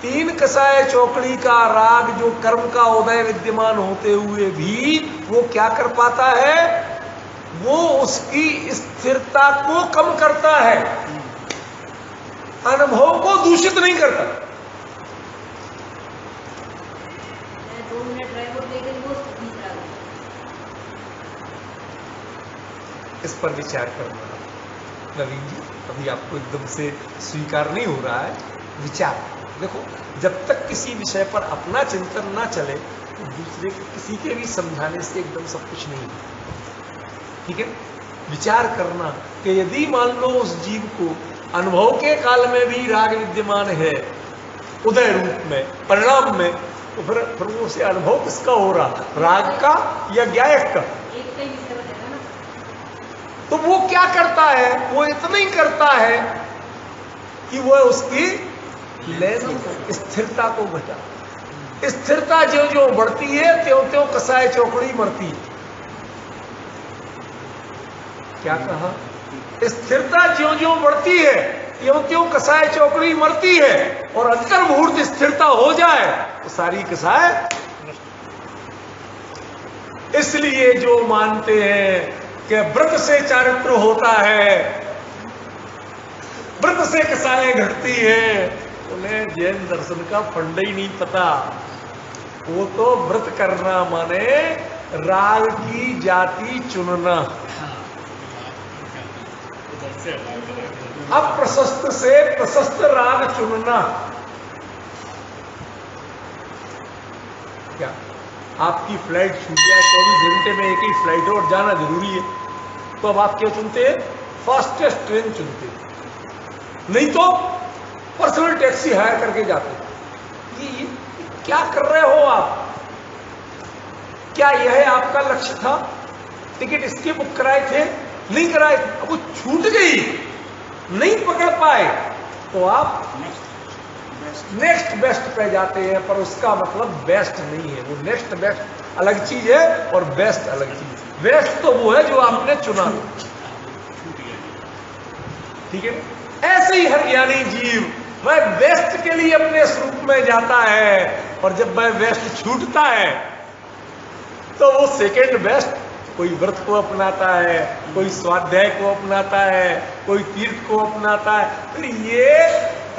3 कसाय चौकड़ी का राग जो कर्म का उदय विद्यमान होते हुए भी वो क्या कर पाता है? वो उसकी स्थिरता को कम करता है, अनुभव को दूषित नहीं करता। 2 मिनट ड्राइव लेकिन वो इस पर विचार करना नवीन जी, अभी आपको एकदम से स्वीकार नहीं हो रहा है। विचार देखो, जब तक किसी विषय पर अपना चिंतन ना चले तो दूसरे को किसी के भी समझाने से एकदम सब कुछ नहीं। ठीक है, विचार करना कि यदि मान लो उस जीव को अनुभव के काल में भी राग विद्यमान है उदय रूप में, परिणाम में, तो फिर वो से अनुभव किसका हो रहा? राग का या ज्ञायक का? एक का ही विषय बनेगा ना। तो वो क्या करता है? वो इतना ही करता है कि वो उसकी लेंथ, स्थिरता को घटा। स्थिरता जो जो बढ़ती है त्यों त्यों कसाय चौकड़ी मरती है। क्या कहा? स्थिरता ज्यों ज्यों बढ़ती है त्यों त्यों कसाय चौकड़ी मरती है, और अंतर्मुहूर्त स्थिरता हो जाए तो सारी कसाय। इसलिए जो मानते हैं कि व्रत से चारित्र होता है, व्रत से कसाएं घटती हैं, उन्हें जैन दर्शन का फंडा ही नहीं पता। वो तो व्रत करना माने राग की जाति चुनना, अप्रशस्त से प्रशस्त राग चुनना। क्या आपकी फ्लाइट छूट जाए, 24 घंटे में एक ही फ्लाइट है और जाना जरूरी है, तो अब आप क्या चुनते हैं? फास्टेस्ट ट्रेन चुनते हैं, नहीं तो पर्सनल टैक्सी हायर करके जाते हैं। ये क्या कर रहे हो आप? क्या यह आपका लक्ष्य था? टिकट इसके बुक कराए थे, नहीं कराए थे, अब वो छूट गई, नहीं पकड़ पाए, तो आप नेक्स्ट बेस्ट पे जाते हैं, पर उसका मतलब बेस्ट नहीं है। वो नेक्स्ट बेस्ट अलग चीज है और बेस्ट अलग चीज है। बेस्ट तो वो है जो आपने चुना, ठीक है। ऐसे ही हर ज्ञानी जीव वह बेस्ट के लिए अपने स्वरूप में जाता है, और जब वह बेस्ट छूटता है तो वो सेकेंड बेस्ट, कोई व्रत को अपनाता है, कोई स्वाध्याय को अपनाता है, कोई तीर्थ को अपनाता है। फिर ये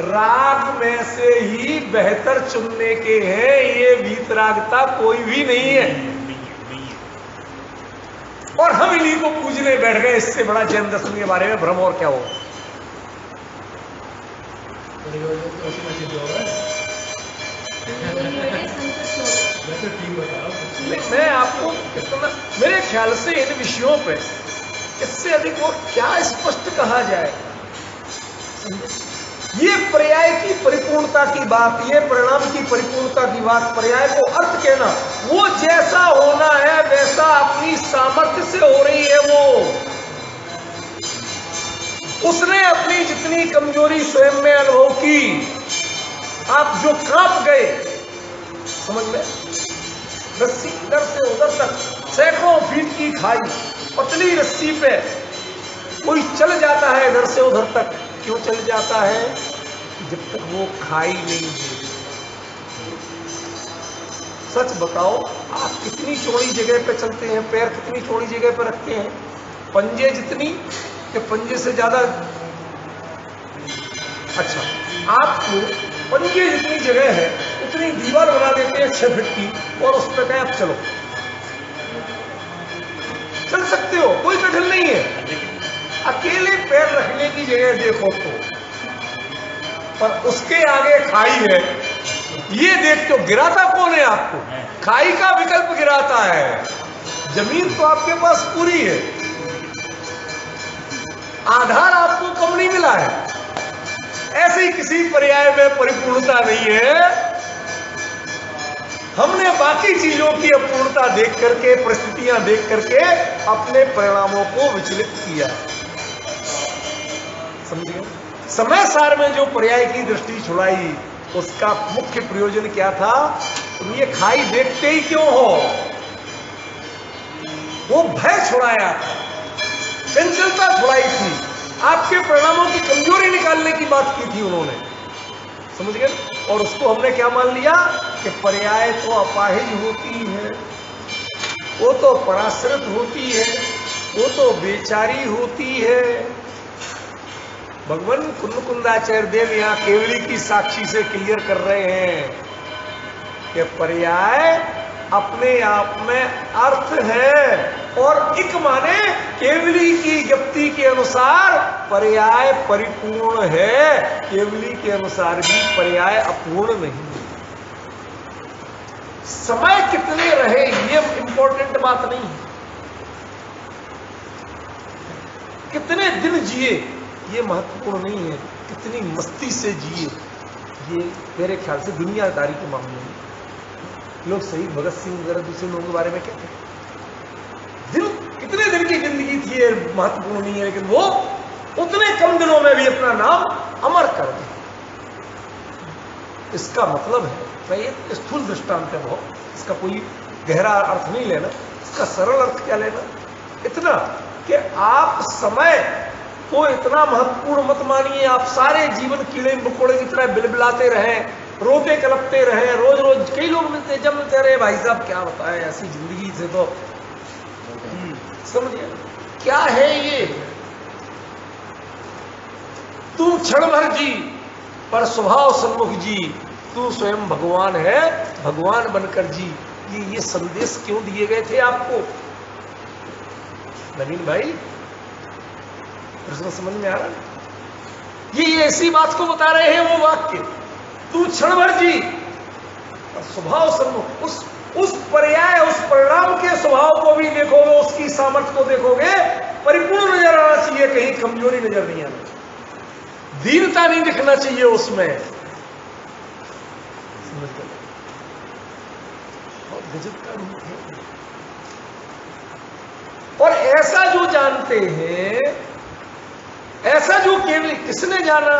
राग में से ही बेहतर चुनने के हैं, ये वीतरागता कोई भी नहीं है। और हम इन्हीं को पूजने बैठ गए। इससे बड़ा जैन दर्शन के बारे में भ्रम और क्या हो? मैं आपको कितना, मेरे ख्याल से इन विषयों पे इससे अधिक और क्या स्पष्ट कहा जाए। ये पर्याय की परिपूर्णता की बात, ये परिणाम की परिपूर्णता की बात, पर्याय को अर्थ कहना, वो जैसा होना है वैसा अपनी सामर्थ्य से हो रही है। वो उसने अपनी जितनी कमजोरी स्वयं में अनुभव की, आप जो कांप गए, समझ में, रस्सी इधर से उधर तक सैकड़ों फीट की खाई, पतली रस्सी पे कोई चल जाता है इधर से उधर तक। क्यों चल जाता है? जब तक वो खाई नहीं है। सच बताओ, आप कितनी चौड़ी जगह पे चलते हैं? पैर कितनी चौड़ी जगह पे रखते हैं? पंजे जितनी कि पंजे से ज्यादा? अच्छा, आपको पंजे जितनी जगह है उतनी दीवार बना देते हैं 6 फीट की, और उस पर कहें आप चलो, चल सकते हो, कोई कठिन नहीं है। अकेले पैर रखने की जगह देखो तो, पर उसके आगे खाई है। ये देखते हो, गिराता कौन है आपको? खाई का विकल्प गिराता है। जमीन तो आपके पास पूरी है, आधार आपको कम नहीं मिला है। ऐसे ही किसी पर्याय में परिपूर्णता नहीं है। हमने बाकी चीजों की अपूर्णता देख करके, परिस्थितियां देख करके अपने परिणामों को विचलित किया। समझिए, समय सार में जो पर्याय की दृष्टि छुड़ाई, उसका मुख्य प्रयोजन क्या था? तुम ये खाई देखते ही क्यों हो? वो भय छुड़ाया, चंचलता छुड़ाई थी, आपके परिणामों की कमजोरी निकालने की बात की थी उन्होंने। समझ गए? और उसको हमने क्या मान लिया कि पर्याय तो अपाहिज होती है, वो तो पराश्रित होती है, वो तो बेचारी होती है। भगवान कुंदाचार्य देव यहाँ केवली की साक्षी से क्लियर कर रहे हैं कि पर्याय अपने आप में अर्थ है, और इक माने केवली की ज्ञप्ति के अनुसार पर्याय परिपूर्ण है, केवली के अनुसार भी पर्याय अपूर्ण नहीं। समय कितने रहे ये इंपॉर्टेंट बात नहीं है, कितने दिन जिए ये महत्वपूर्ण नहीं है, कितनी मस्ती से जिए ये मेरे ख्याल से दुनियादारी के मामले में लोग सही भगत सिंह वगैरह दूसरे लोगों के बारे में कहते हैं। दिन कितने दिन की जिंदगी थी ये महत्वपूर्ण नहीं है, लेकिन वो उतने कम दिनों में भी अपना नाम अमर कर दिया। इसका मतलब है, मैं ये स्थूल दृष्टांत है बहुत, इसका कोई गहरा अर्थ नहीं लेना, इसका सरल अर्थ क्या लेना, इतना कि आप समय को इतना महत्वपूर्ण मत मानिए। आप सारे जीवन कीड़े मकोड़े की तरह बिलबिलाते रहें, रोते कलपते रहें, रोज रोज कई लोग मिलते जब मिलते रहे, भाई साहब क्या बताएं, ऐसी जिंदगी से तो समझिए क्या है ये। तू क्षण भर जी पर स्वभाव सन्मुख जी, तू स्वयं भगवान है भगवान बनकर जी। ये संदेश क्यों दिए गए थे आपको नवीन भाई? प्रश्न समझ में आ रहा है? ये ऐसी बात को बता रहे हैं वो वाक्य, तू क्षण भर जी और स्वभाव सन्मुख। उस पर्याय उस परिणाम के स्वभाव को भी देखोगे, उसकी सामर्थ्य को देखोगे, परिपूर्ण नजर आना चाहिए, कहीं कमजोरी नजर नहीं आना चाहिए, दीनता नहीं दिखना चाहिए उसमें। समझ गए? और गजब का रूप है। और ऐसा जो जानते हैं, ऐसा जो केवली, किसने जाना?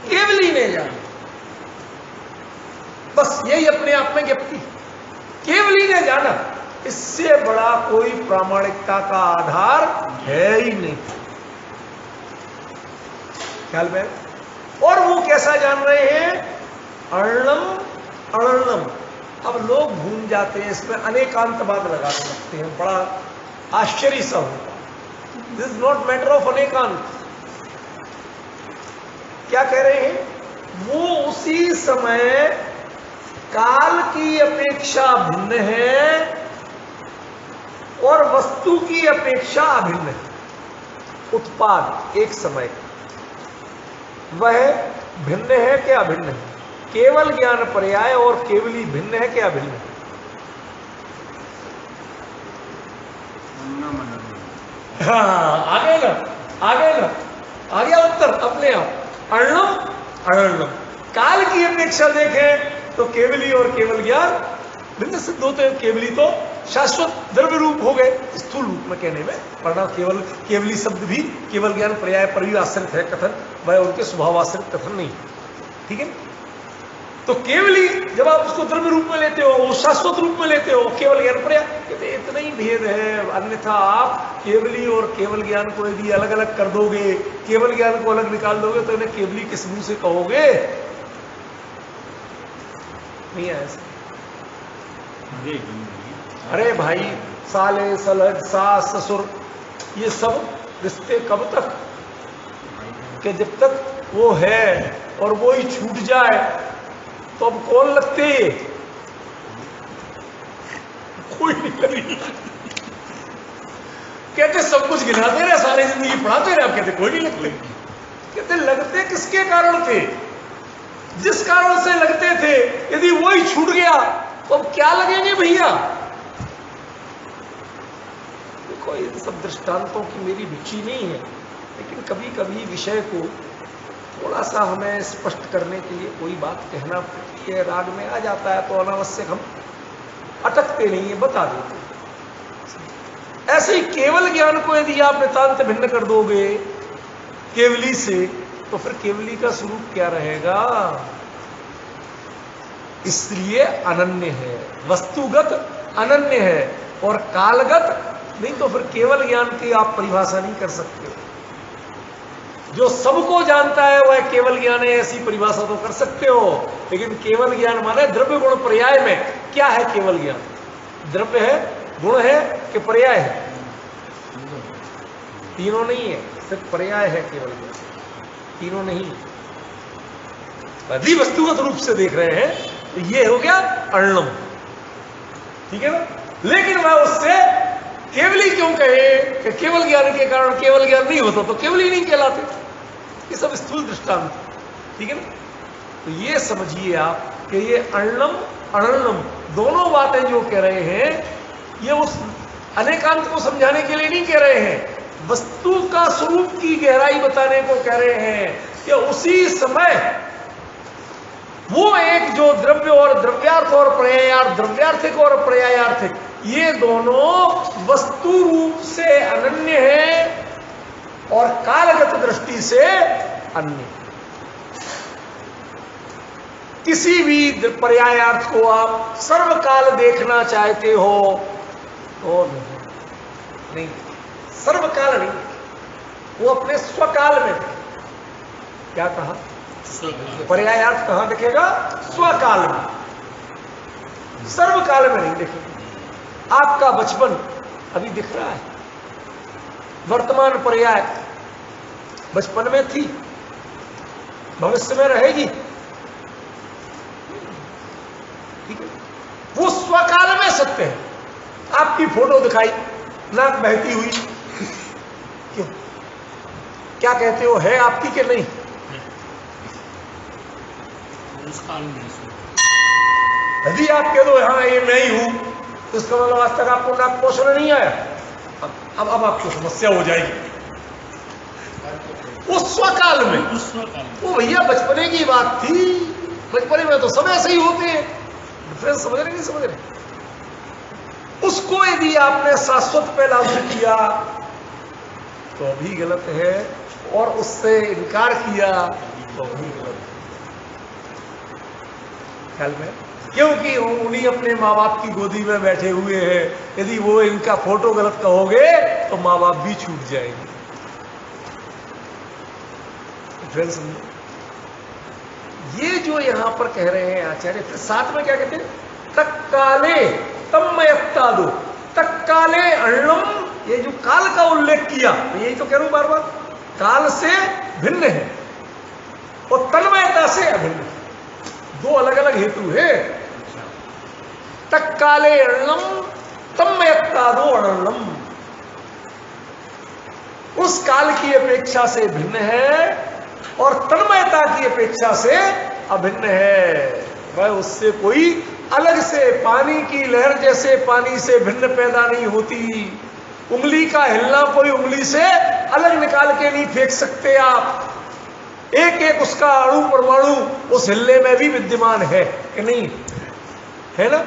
केवली ने जाना। बस यही अपने आप में ज्ञप्ति, केवली ने जाना। इससे बड़ा कोई प्रामाणिकता का आधार है ही नहीं। ख्याल में? और वो कैसा जान रहे हैं? अर्णम अणर्णम। अब लोग भूल जाते हैं, इसमें अनेकांतवाद लगाने लगते हैं, बड़ा आश्चर्य सा होगा। This is not matter of अनेकांत। क्या कह रहे हैं? वो उसी समय काल की अपेक्षा भिन्न है और वस्तु की अपेक्षा अभिन्न है। उत्पाद एक समय वह भिन्न है क्या अभिन्न है? केवल ज्ञान पर्याय और केवली भिन्न है क्या अभिन्न है? हाँ, आ गए ना, आ गए ना, आ गया उत्तर अपने आप। अर्णम अणर्णम। काल की अपेक्षा देखें तो केवली और केवल ज्ञान भिन्न सिद्ध होते हैं। केवली तो शाश्वत द्रव्य रूप हो गए स्थूल रूप में कहने में, वरना केवल केवली शब्द भी केवल ज्ञान पर्याय पर भी आश्रित है कथन, वह उनके स्वभाव आश्रित कथन नहीं। ठीक है? तो केवली जब आप उसको द्रव्य रूप में लेते हो, वो शाश्वत रूप में लेते हो, केवल ज्ञान पर्याय, कहते इतना ही भेद है। अन्यथा आप केवली और केवल ज्ञान को यदि अलग अलग कर दोगे, केवल ज्ञान को अलग निकाल दोगे, तो इन्हें केवली किस मुंह से कहोगे? नहीं है ऐसा। अरे भाई, साले सलज सास ससुर ये सब रिश्ते कब तक? कि जब तक वो है और वो ही छूट जाए तो अब कौन लगते? कोई नहीं लगेगा। कहते सब कुछ गिनाते रहे, सारी जिंदगी पढ़ाते रहे, अब कहते कोई नहीं लगते। कहते लगते किसके कारण थे? जिस कारण से लगते थे, यदि वही छूट गया तो अब क्या लगेंगे भैया? देखो, ये सब दृष्टांतों की मेरी रुचि नहीं है, लेकिन कभी कभी विषय को थोड़ा सा हमें स्पष्ट करने के लिए कोई बात कहना पड़ती है, राग में आ जाता है, तो अनावश्यक हम अटकते नहीं है, बता देते। ऐसे ही केवल ज्ञान को यदि आप नितांत भिन्न कर दोगे केवली से, तो फिर केवली का स्वरूप क्या रहेगा? इसलिए अनन्य है, वस्तुगत अनन्य है और कालगत नहीं। तो फिर केवल ज्ञान की आप परिभाषा नहीं कर सकते। जो सबको जानता है वह केवल ज्ञान है, ऐसी परिभाषा तो कर सकते हो, लेकिन केवल ज्ञान माने द्रव्य गुण पर्याय में क्या है? केवल ज्ञान द्रव्य है, गुण है कि पर्याय है? तीनों नहीं है, सिर्फ पर्याय है केवल ज्ञान, तीनों नहीं। यदि वस्तुगत रूप से देख रहे हैं तो ये हो गया अर्णम, ठीक है ना? लेकिन वह उससे केवली क्यों कहे कि केवल ज्ञान के कारण केवल ज्ञान नहीं होता तो केवली नहीं कहलाते। ये सब स्थूल दृष्टांत, ठीक है ना? तो ये समझिए आप कि ये अर्णम अणर्णम दोनों बातें जो कह रहे हैं, ये उस अनेकांत को समझाने के लिए नहीं कह रहे हैं, वस्तु का स्वरूप की गहराई बताने को कह रहे हैं कि उसी समय वो एक जो द्रव्य और द्रव्यार्थ और पर्यायार्थ, द्रव्यार्थिक और पर्यायार्थिक, ये दोनों वस्तु रूप से अनन्य है और कालगत दृष्टि से अन्य। किसी भी पर्यायार्थ को आप सर्वकाल देखना चाहते हो तो नहीं, सर्वकाल नहीं, वो अपने स्वकाल में थे। क्या कहा? पर्यायार्थ कहां दिखेगा? स्वकाल में, सर्वकाल में नहीं दिखेगा। आपका बचपन अभी दिख रहा है, वर्तमान पर्याय बचपन में थी, भविष्य में रहेगी, ठीक है। वो स्वकाल में सत्य है। आपकी फोटो दिखाई, नाक बहती हुई, क्यों, क्या कहते हो, है आपकी के नहीं? यदि आप कह दो हाँ ये मैं ही हूं, तो इसका मतलब आज तक आपको नाक पोषण नहीं आया। अब आपको समस्या हो जाएगी। उस स्वकाल में, वो भैया बचपने की बात थी, बचपने में तो सब ऐसे ही होते हैं। डिफरेंस समझ रहे नहीं समझ रहे? उसको यदि आपने शाश्वत पे लागू किया तो भी गलत है, और उससे इनकार किया तो भी गलत है। ख्याल में, क्योंकि उन्हीं अपने माँ बाप की गोदी में बैठे हुए हैं। यदि वो इनका फोटो गलत कहोगे तो माँ बाप भी छूट जाएंगे। ये जो यहां पर कह रहे हैं आचार्य, फिर साथ में क्या कहते हैं, तत्काले तन्मयत्तादो, तत्काले अण्णम, ये जो काल का उल्लेख किया, मैं यही तो कह रहा हूं बार बार, काल से भिन्न है और तन्मयता से अभिन्न, दो अलग अलग हेतु है। तत्काले अण्णम तन्मयत्तादो अण्णम, उस काल की अपेक्षा से भिन्न है और तन्मयता की अपेक्षा से अभिन्न है। वह उससे कोई अलग से, पानी की लहर जैसे पानी से भिन्न पैदा नहीं होती। उंगली का हिलना कोई उंगली से अलग निकाल के नहीं फेंक सकते आप। एक एक उसका अणु परमाणु उस हिलने में भी विद्यमान है कि नहीं, है ना?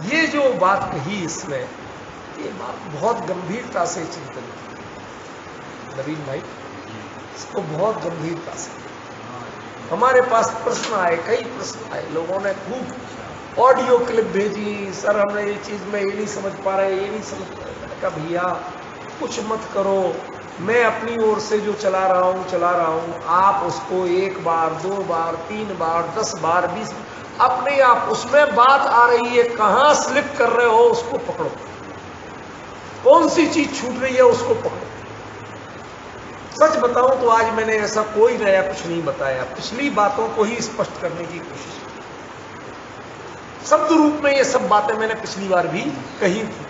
ये जो बात कही इसमें, ये बात बहुत गंभीरता से चिंतन की नवीन भाई, इसको बहुत गंभीरता से। हमारे पास प्रश्न आए, कई प्रश्न आए, लोगों ने खूब ऑडियो क्लिप भेजी, सर हमने ये चीज में ये नहीं समझ पा रहे, ये नहीं समझ पा रहे। मैंने कहा भैया कुछ मत करो, मैं अपनी ओर से जो चला रहा हूं, आप उसको 1 बार 2 बार 3 बार 10 बार 20, अपने आप उसमें बात आ रही है, कहां स्लिप कर रहे हो उसको पकड़ो, कौन सी चीज छूट रही है उसको पकड़ो। सच बताऊं तो आज मैंने ऐसा कोई नया कुछ नहीं बताया, पिछली बातों को ही स्पष्ट करने की कोशिश की। शब्द रूप में ये सब बातें मैंने पिछली बार भी कही थी,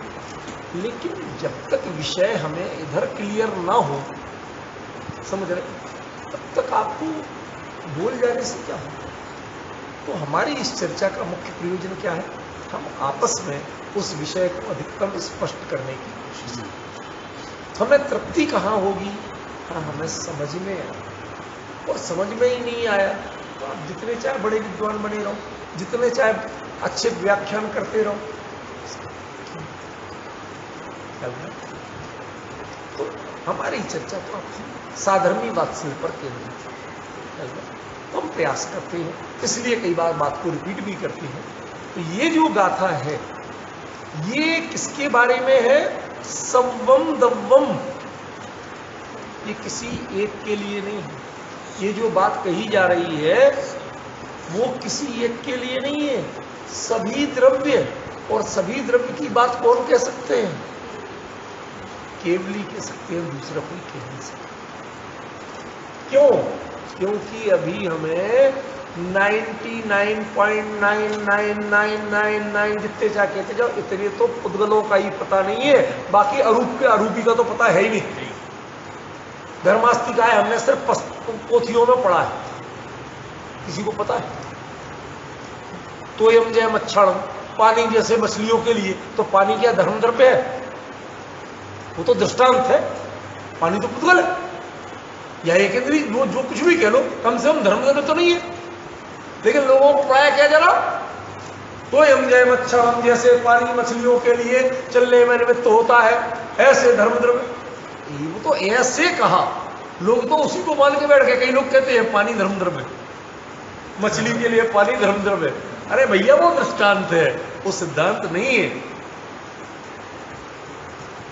लेकिन जब तक विषय हमें इधर क्लियर ना हो, समझ रहे, तब तक आपको बोल जाने से क्या हो। तो हमारी इस चर्चा का मुख्य प्रयोजन क्या है, हम आपस में उस विषय को अधिकतम स्पष्ट करने की कोशिश। हमें तृप्ति कहाँ होगी, हमें समझ में आया, और समझ में ही नहीं आया तो आप जितने चाहे बड़े विद्वान बने रहो, जितने चाहे अच्छे व्याख्यान करते रहो, तो हमारी चर्चा तो आपकी साधर्मी वात्सल्य पर केंद्रित है, तो हम प्रयास करते हैं, इसलिए कई बार बात को रिपीट भी करते हैं। तो ये जो गाथा है ये किसके बारे में है, सवम दवम, ये किसी एक के लिए नहीं है। ये जो बात कही जा रही है वो किसी एक के लिए नहीं है, सभी द्रव्य, और सभी द्रव्य की बात कौन कह सकते हैं, केवल ही कह सकते हैं, दूसरा कोई कह नहीं सकता। क्यों? क्योंकि अभी हमें 99.99999 जितने चाहे कहते जाओ, इतने तो पुद्गलों का ही पता नहीं है, बाकी अरूप के अरूपी का तो पता है ही नहीं। धर्मास्तिका है, हमने सिर्फ पोथियों में पढ़ा है, किसी को पता है? तो यम जय मच्छर, पानी जैसे मछलियों के लिए, तो पानी क्या धर्म द्रव्य है? वो तो दृष्टांत है, पानी तो पुद्गल है, या एक वो जो कुछ भी कह लो, कम से कम धर्म द्रव्य तो नहीं है। लेकिन लोगों को पढ़ाया क्या जरा, तो यम जय मच्छर जैसे पानी मछलियों के लिए चलने में निमित्त होता है, ऐसे धर्म द्रव्य, वो तो ऐसे कहा, लोग तो उसी को मान के बैठ गए। कई लोग कहते हैं पानी धर्म द्रव्य, मछली के लिए पानी धर्म द्रव्य। अरे भैया वो दृष्टांत है, वो सिद्धांत नहीं है।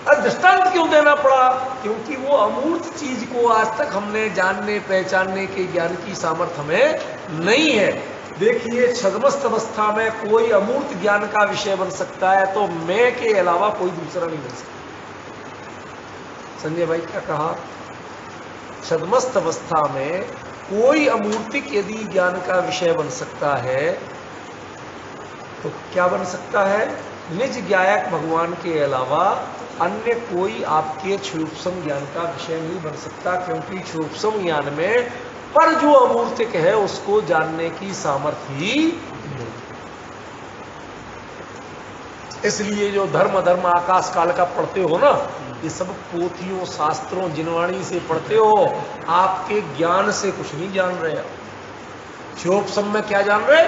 अब दृष्टांत क्यों देना पड़ा? क्योंकि वो अमूर्त चीज को आज तक हमने जानने पहचानने के ज्ञान की सामर्थ्य हमें नहीं है। देखिए, छद्मस्त अवस्था में कोई अमूर्त ज्ञान का विषय बन सकता है, तो मैं के अलावा कोई दूसरा नहीं बन सकता। संजय भाई क्या कहा, छद्मस्त अवस्था में कोई अमूर्तिक यदि ज्ञान का विषय बन सकता है तो क्या बन सकता है? निज ज्ञायक भगवान के अलावा अन्य कोई आपके क्षुरुपसम ज्ञान का विषय नहीं बन सकता, क्योंकि क्षुरुपसम ज्ञान में पर जो अमूर्तिक है उसको जानने की सामर्थ्य ही नहीं। इसलिए जो धर्म अधर्म आकाश काल का पढ़ते हो ना, ये सब पोथियों शास्त्रों जिनवाणी से पढ़ते हो, आपके ज्ञान से कुछ नहीं जान रहे आप। क्षुरुपसम में क्या जान रहे?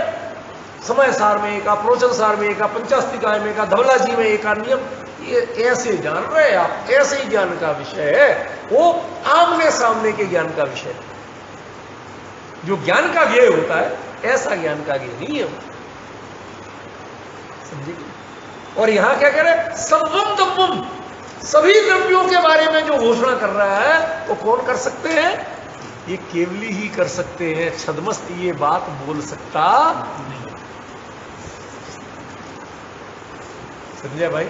समय सार में एक, प्रोचन सार में एक, पंचास्तिकाय में एक, धवला जी में एक, नियम, ये ऐसे जान रहे आप। ऐसे ही ज्ञान का विषय है, वो आमने सामने के ज्ञान का विषय है। जो ज्ञान का ज्ञेय होता है ऐसा ज्ञान का ज्ञेय नहीं है, समझे? और यहां क्या कह रहे? सर्वम दब्बम, सभी द्रव्यों के बारे में जो घोषणा कर रहा है वो कौन कर सकते हैं? ये केवली ही कर सकते हैं। छद्मस्त ये बात बोल सकता नहीं। संजय भाई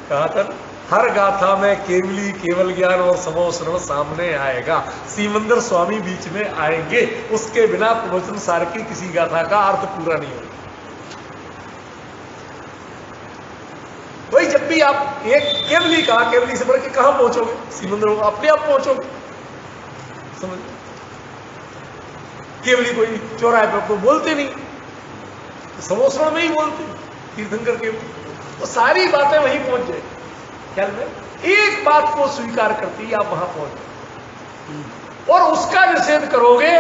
कहा था, हर गाथा में केवली केवल ज्ञान और समोश्रम सामने आएगा, सीमंदर स्वामी बीच में आएंगे, उसके बिना प्रवचन सार की किसी गाथा का अर्थ पूरा नहीं होगा। भाई जब भी आप एक केवली कहा, केवली से बढ़ के कहां पहुंचोगे? सीमंदर अपने आप पहुंचोगे, समझ? केवली कोई चौराहे पर तो बोलते नहीं, समोश्रम में ही बोलते, तीर्थंकर केवली, तो सारी बातें वहीं पहुंच जाए। ख्याल में एक बात को स्वीकार करती ही आप वहां पहुंच जाए, और उसका निषेध करोगे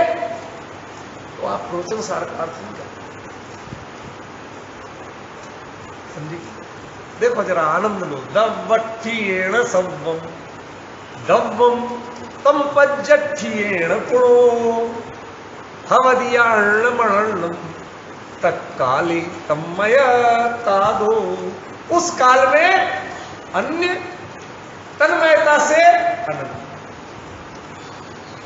तो आप प्रवचन सार का अर्थ नहीं करते। समझे? देखो जरा आनंद लो। दव्वठ्ठियेण सव्वम दव्वम तम पज्जठ्ठियेण पुणो हवदियाण्णमण्णम तत्काले तन्मय तादो। उस काल में अन्य, तन्मयता से अनन्य।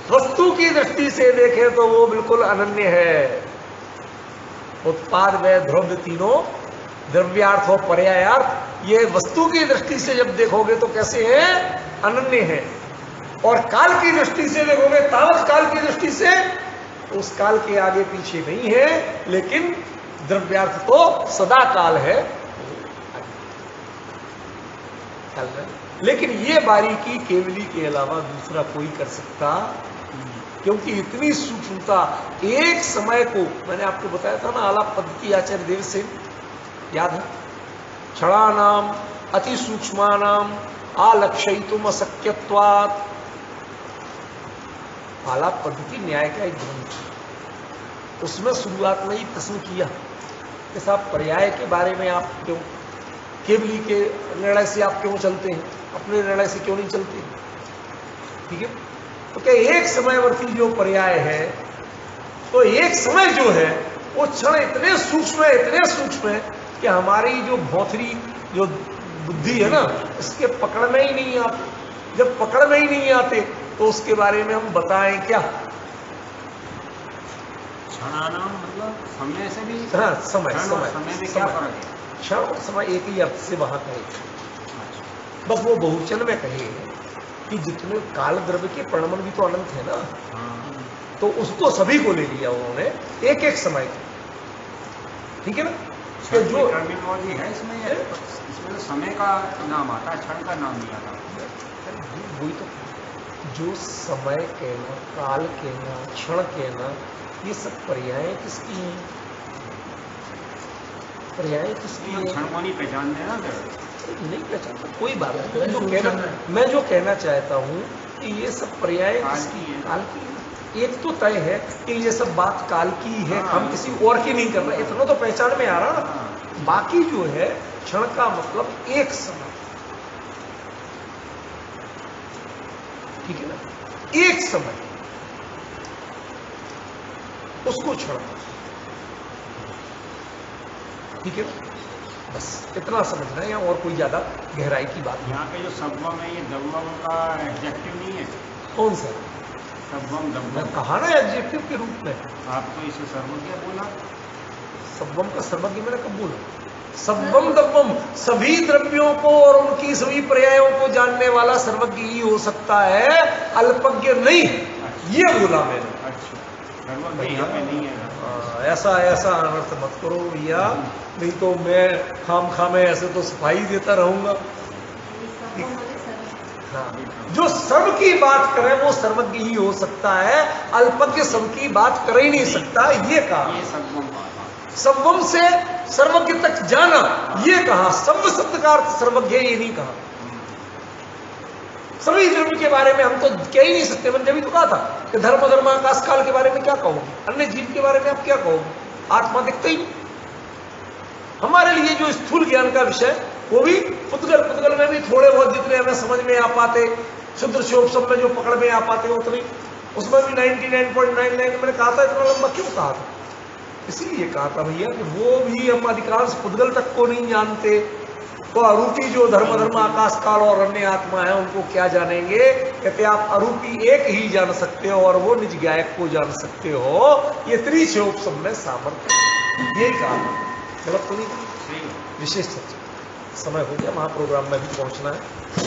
वस्तु की दृष्टि से देखें तो वो बिल्कुल अनन्य है। उत्पाद व द्रव्य तीनों, द्रव्यार्थ और पर्यायार्थ, ये वस्तु की दृष्टि से जब देखोगे तो कैसे हैं? अनन्य है। और काल की दृष्टि से देखोगे, तावत काल की दृष्टि से, उस काल के आगे पीछे नहीं है, लेकिन द्रव्यार्थ तो सदा काल है। लेकिन ये बारीकी केवली के अलावा दूसरा कोई कर सकता, क्योंकि इतनी सूक्ष्मता एक समय को, मैंने आपको बताया था ना आलाप पद्धति आचार्य देव से, याद है? क्षणानाम अति सूक्ष्मानाम आलक्षयितुम अशक्यत्वात्। आलाप पद्धति न्याय का एक ग्रंथ, उसमें शुरुआत में ही प्रश्न किया कि साहब पर्याय के बारे में आप क्यों, केवली के निर्णय से आप क्यों चलते हैं, अपने निर्णय से क्यों नहीं चलते? ठीक है, तो क्या एक समयवर्ती जो पर्याय है, तो एक समय जो है वो क्षण इतने सूक्ष्म है, इतने सूक्ष्म है कि हमारी जो भौथरी जो बुद्धि है ना, इसके पकड़ में ही नहीं आते। जब पकड़ में ही नहीं आते तो उसके बारे में हम बताएं क्या? क्षणानाम मतलब समय से भी, हाँ, समय में क्या फर्क है? क्षण और समय एक ही अर्थ से वहां कहे, बस वो बहुवचन में कहे कि जितने काल द्रव्य के परिणाम भी तो अनंत है ना, तो उसको सभी को ले लिया उन्होंने एक एक समय के। ठीक है ना? कि जो टर्मिनोलॉजी है इसमें तो समय का नाम आता है, क्षण का नाम नहीं आता। वही तो, जो समय कहना, काल कहना, क्षण कहना, ये सब पर्याय किसकी हैं? पर्याय किसकी हैं? क्षण को नहीं पहचानते ना, नहीं पहचानता, कोई बात नहीं। मैं जो कहना चाहता हूँ कि ये सब पर्याय किसकी हैं? काल की है। एक तो तय है कि ये सब बात काल की है, हम किसी और की नहीं कर रहे, इतना तो पहचान में आ रहा ना। बाकी जो है क्षण का मतलब एक समय, ठीक है ना, एक समय, उसको क्षण, ठीक है ना? बस इतना समझना है, यहाँ और कोई ज्यादा गहराई की बात नहीं। यहाँ पे जो सब्वम है, ये दब्वम का एडजेक्टिव नहीं है? कौन सा? सब्वम मैं दब्वम कहा ना एडजेक्टिव के रूप में। आप तो इसे सर्वज्ञ बोला। सब्वम का सर्वज्ञ मैंने कब बोला? सब्वम दब्वम, सभी द्रव्यों को और उनकी सभी पर्यायों को जानने वाला सर्वज्ञ ही हो सकता है, अल्पज्ञ नहीं। ये बोला मैंने। अच्छा, सर्वज्ञ यहाँ पे नहीं है ना। ऐसा ऐसा अनर्थ मत करो भैया, नहीं तो मैं खाम में ऐसे तो सफाई देता रहूंगा। हाँ, जो सर्व की बात करे वो सर्वज्ञ ही हो सकता है, अल्पज्ञ सबकी बात कर ही नहीं सकता, ये कहा। ये सर्वम सर्वम से सर्वज्ञ तक जाना, ये कहा। सर्व शब्द का अर्थ सर्वज्ञ, ये नहीं कहा। सभी धर्म के बारे में हम तो कह ही नहीं सकते। मैंने जब तो कहा था कि धर्म धर्म आकाश काल के बारे में क्या कहोगे, अन्य जीव के बारे में आप क्या कहोगे, आत्मा दिखते ही। हमारे लिए जो स्थूल ज्ञान का विषय, वो भी पुद्गल में भी थोड़े बहुत जितने हमें समझ में आ पाते, शुद्र शोभ सब में जो पकड़ में आ पाते उतने, उसमें भी 99.99 मैंने कहा था। इतना लंबा क्यों कहा था? इसीलिए कहा था भैया कि वो भी हम अधिकांश पुद्गल तक को नहीं जानते, तो अरूपी जो धर्म आकाश काल और अन्य आत्मा है उनको क्या जानेंगे। कहते आप अरूपी एक ही जान सकते हो और वो निज गायक को जान सकते हो। ये त्रिशोभ सब में सामर्थ्य, यही कहा। गलत तो नहीं, विशेष समय हो गया, महाप्रोग्राम में भी पहुंचना है।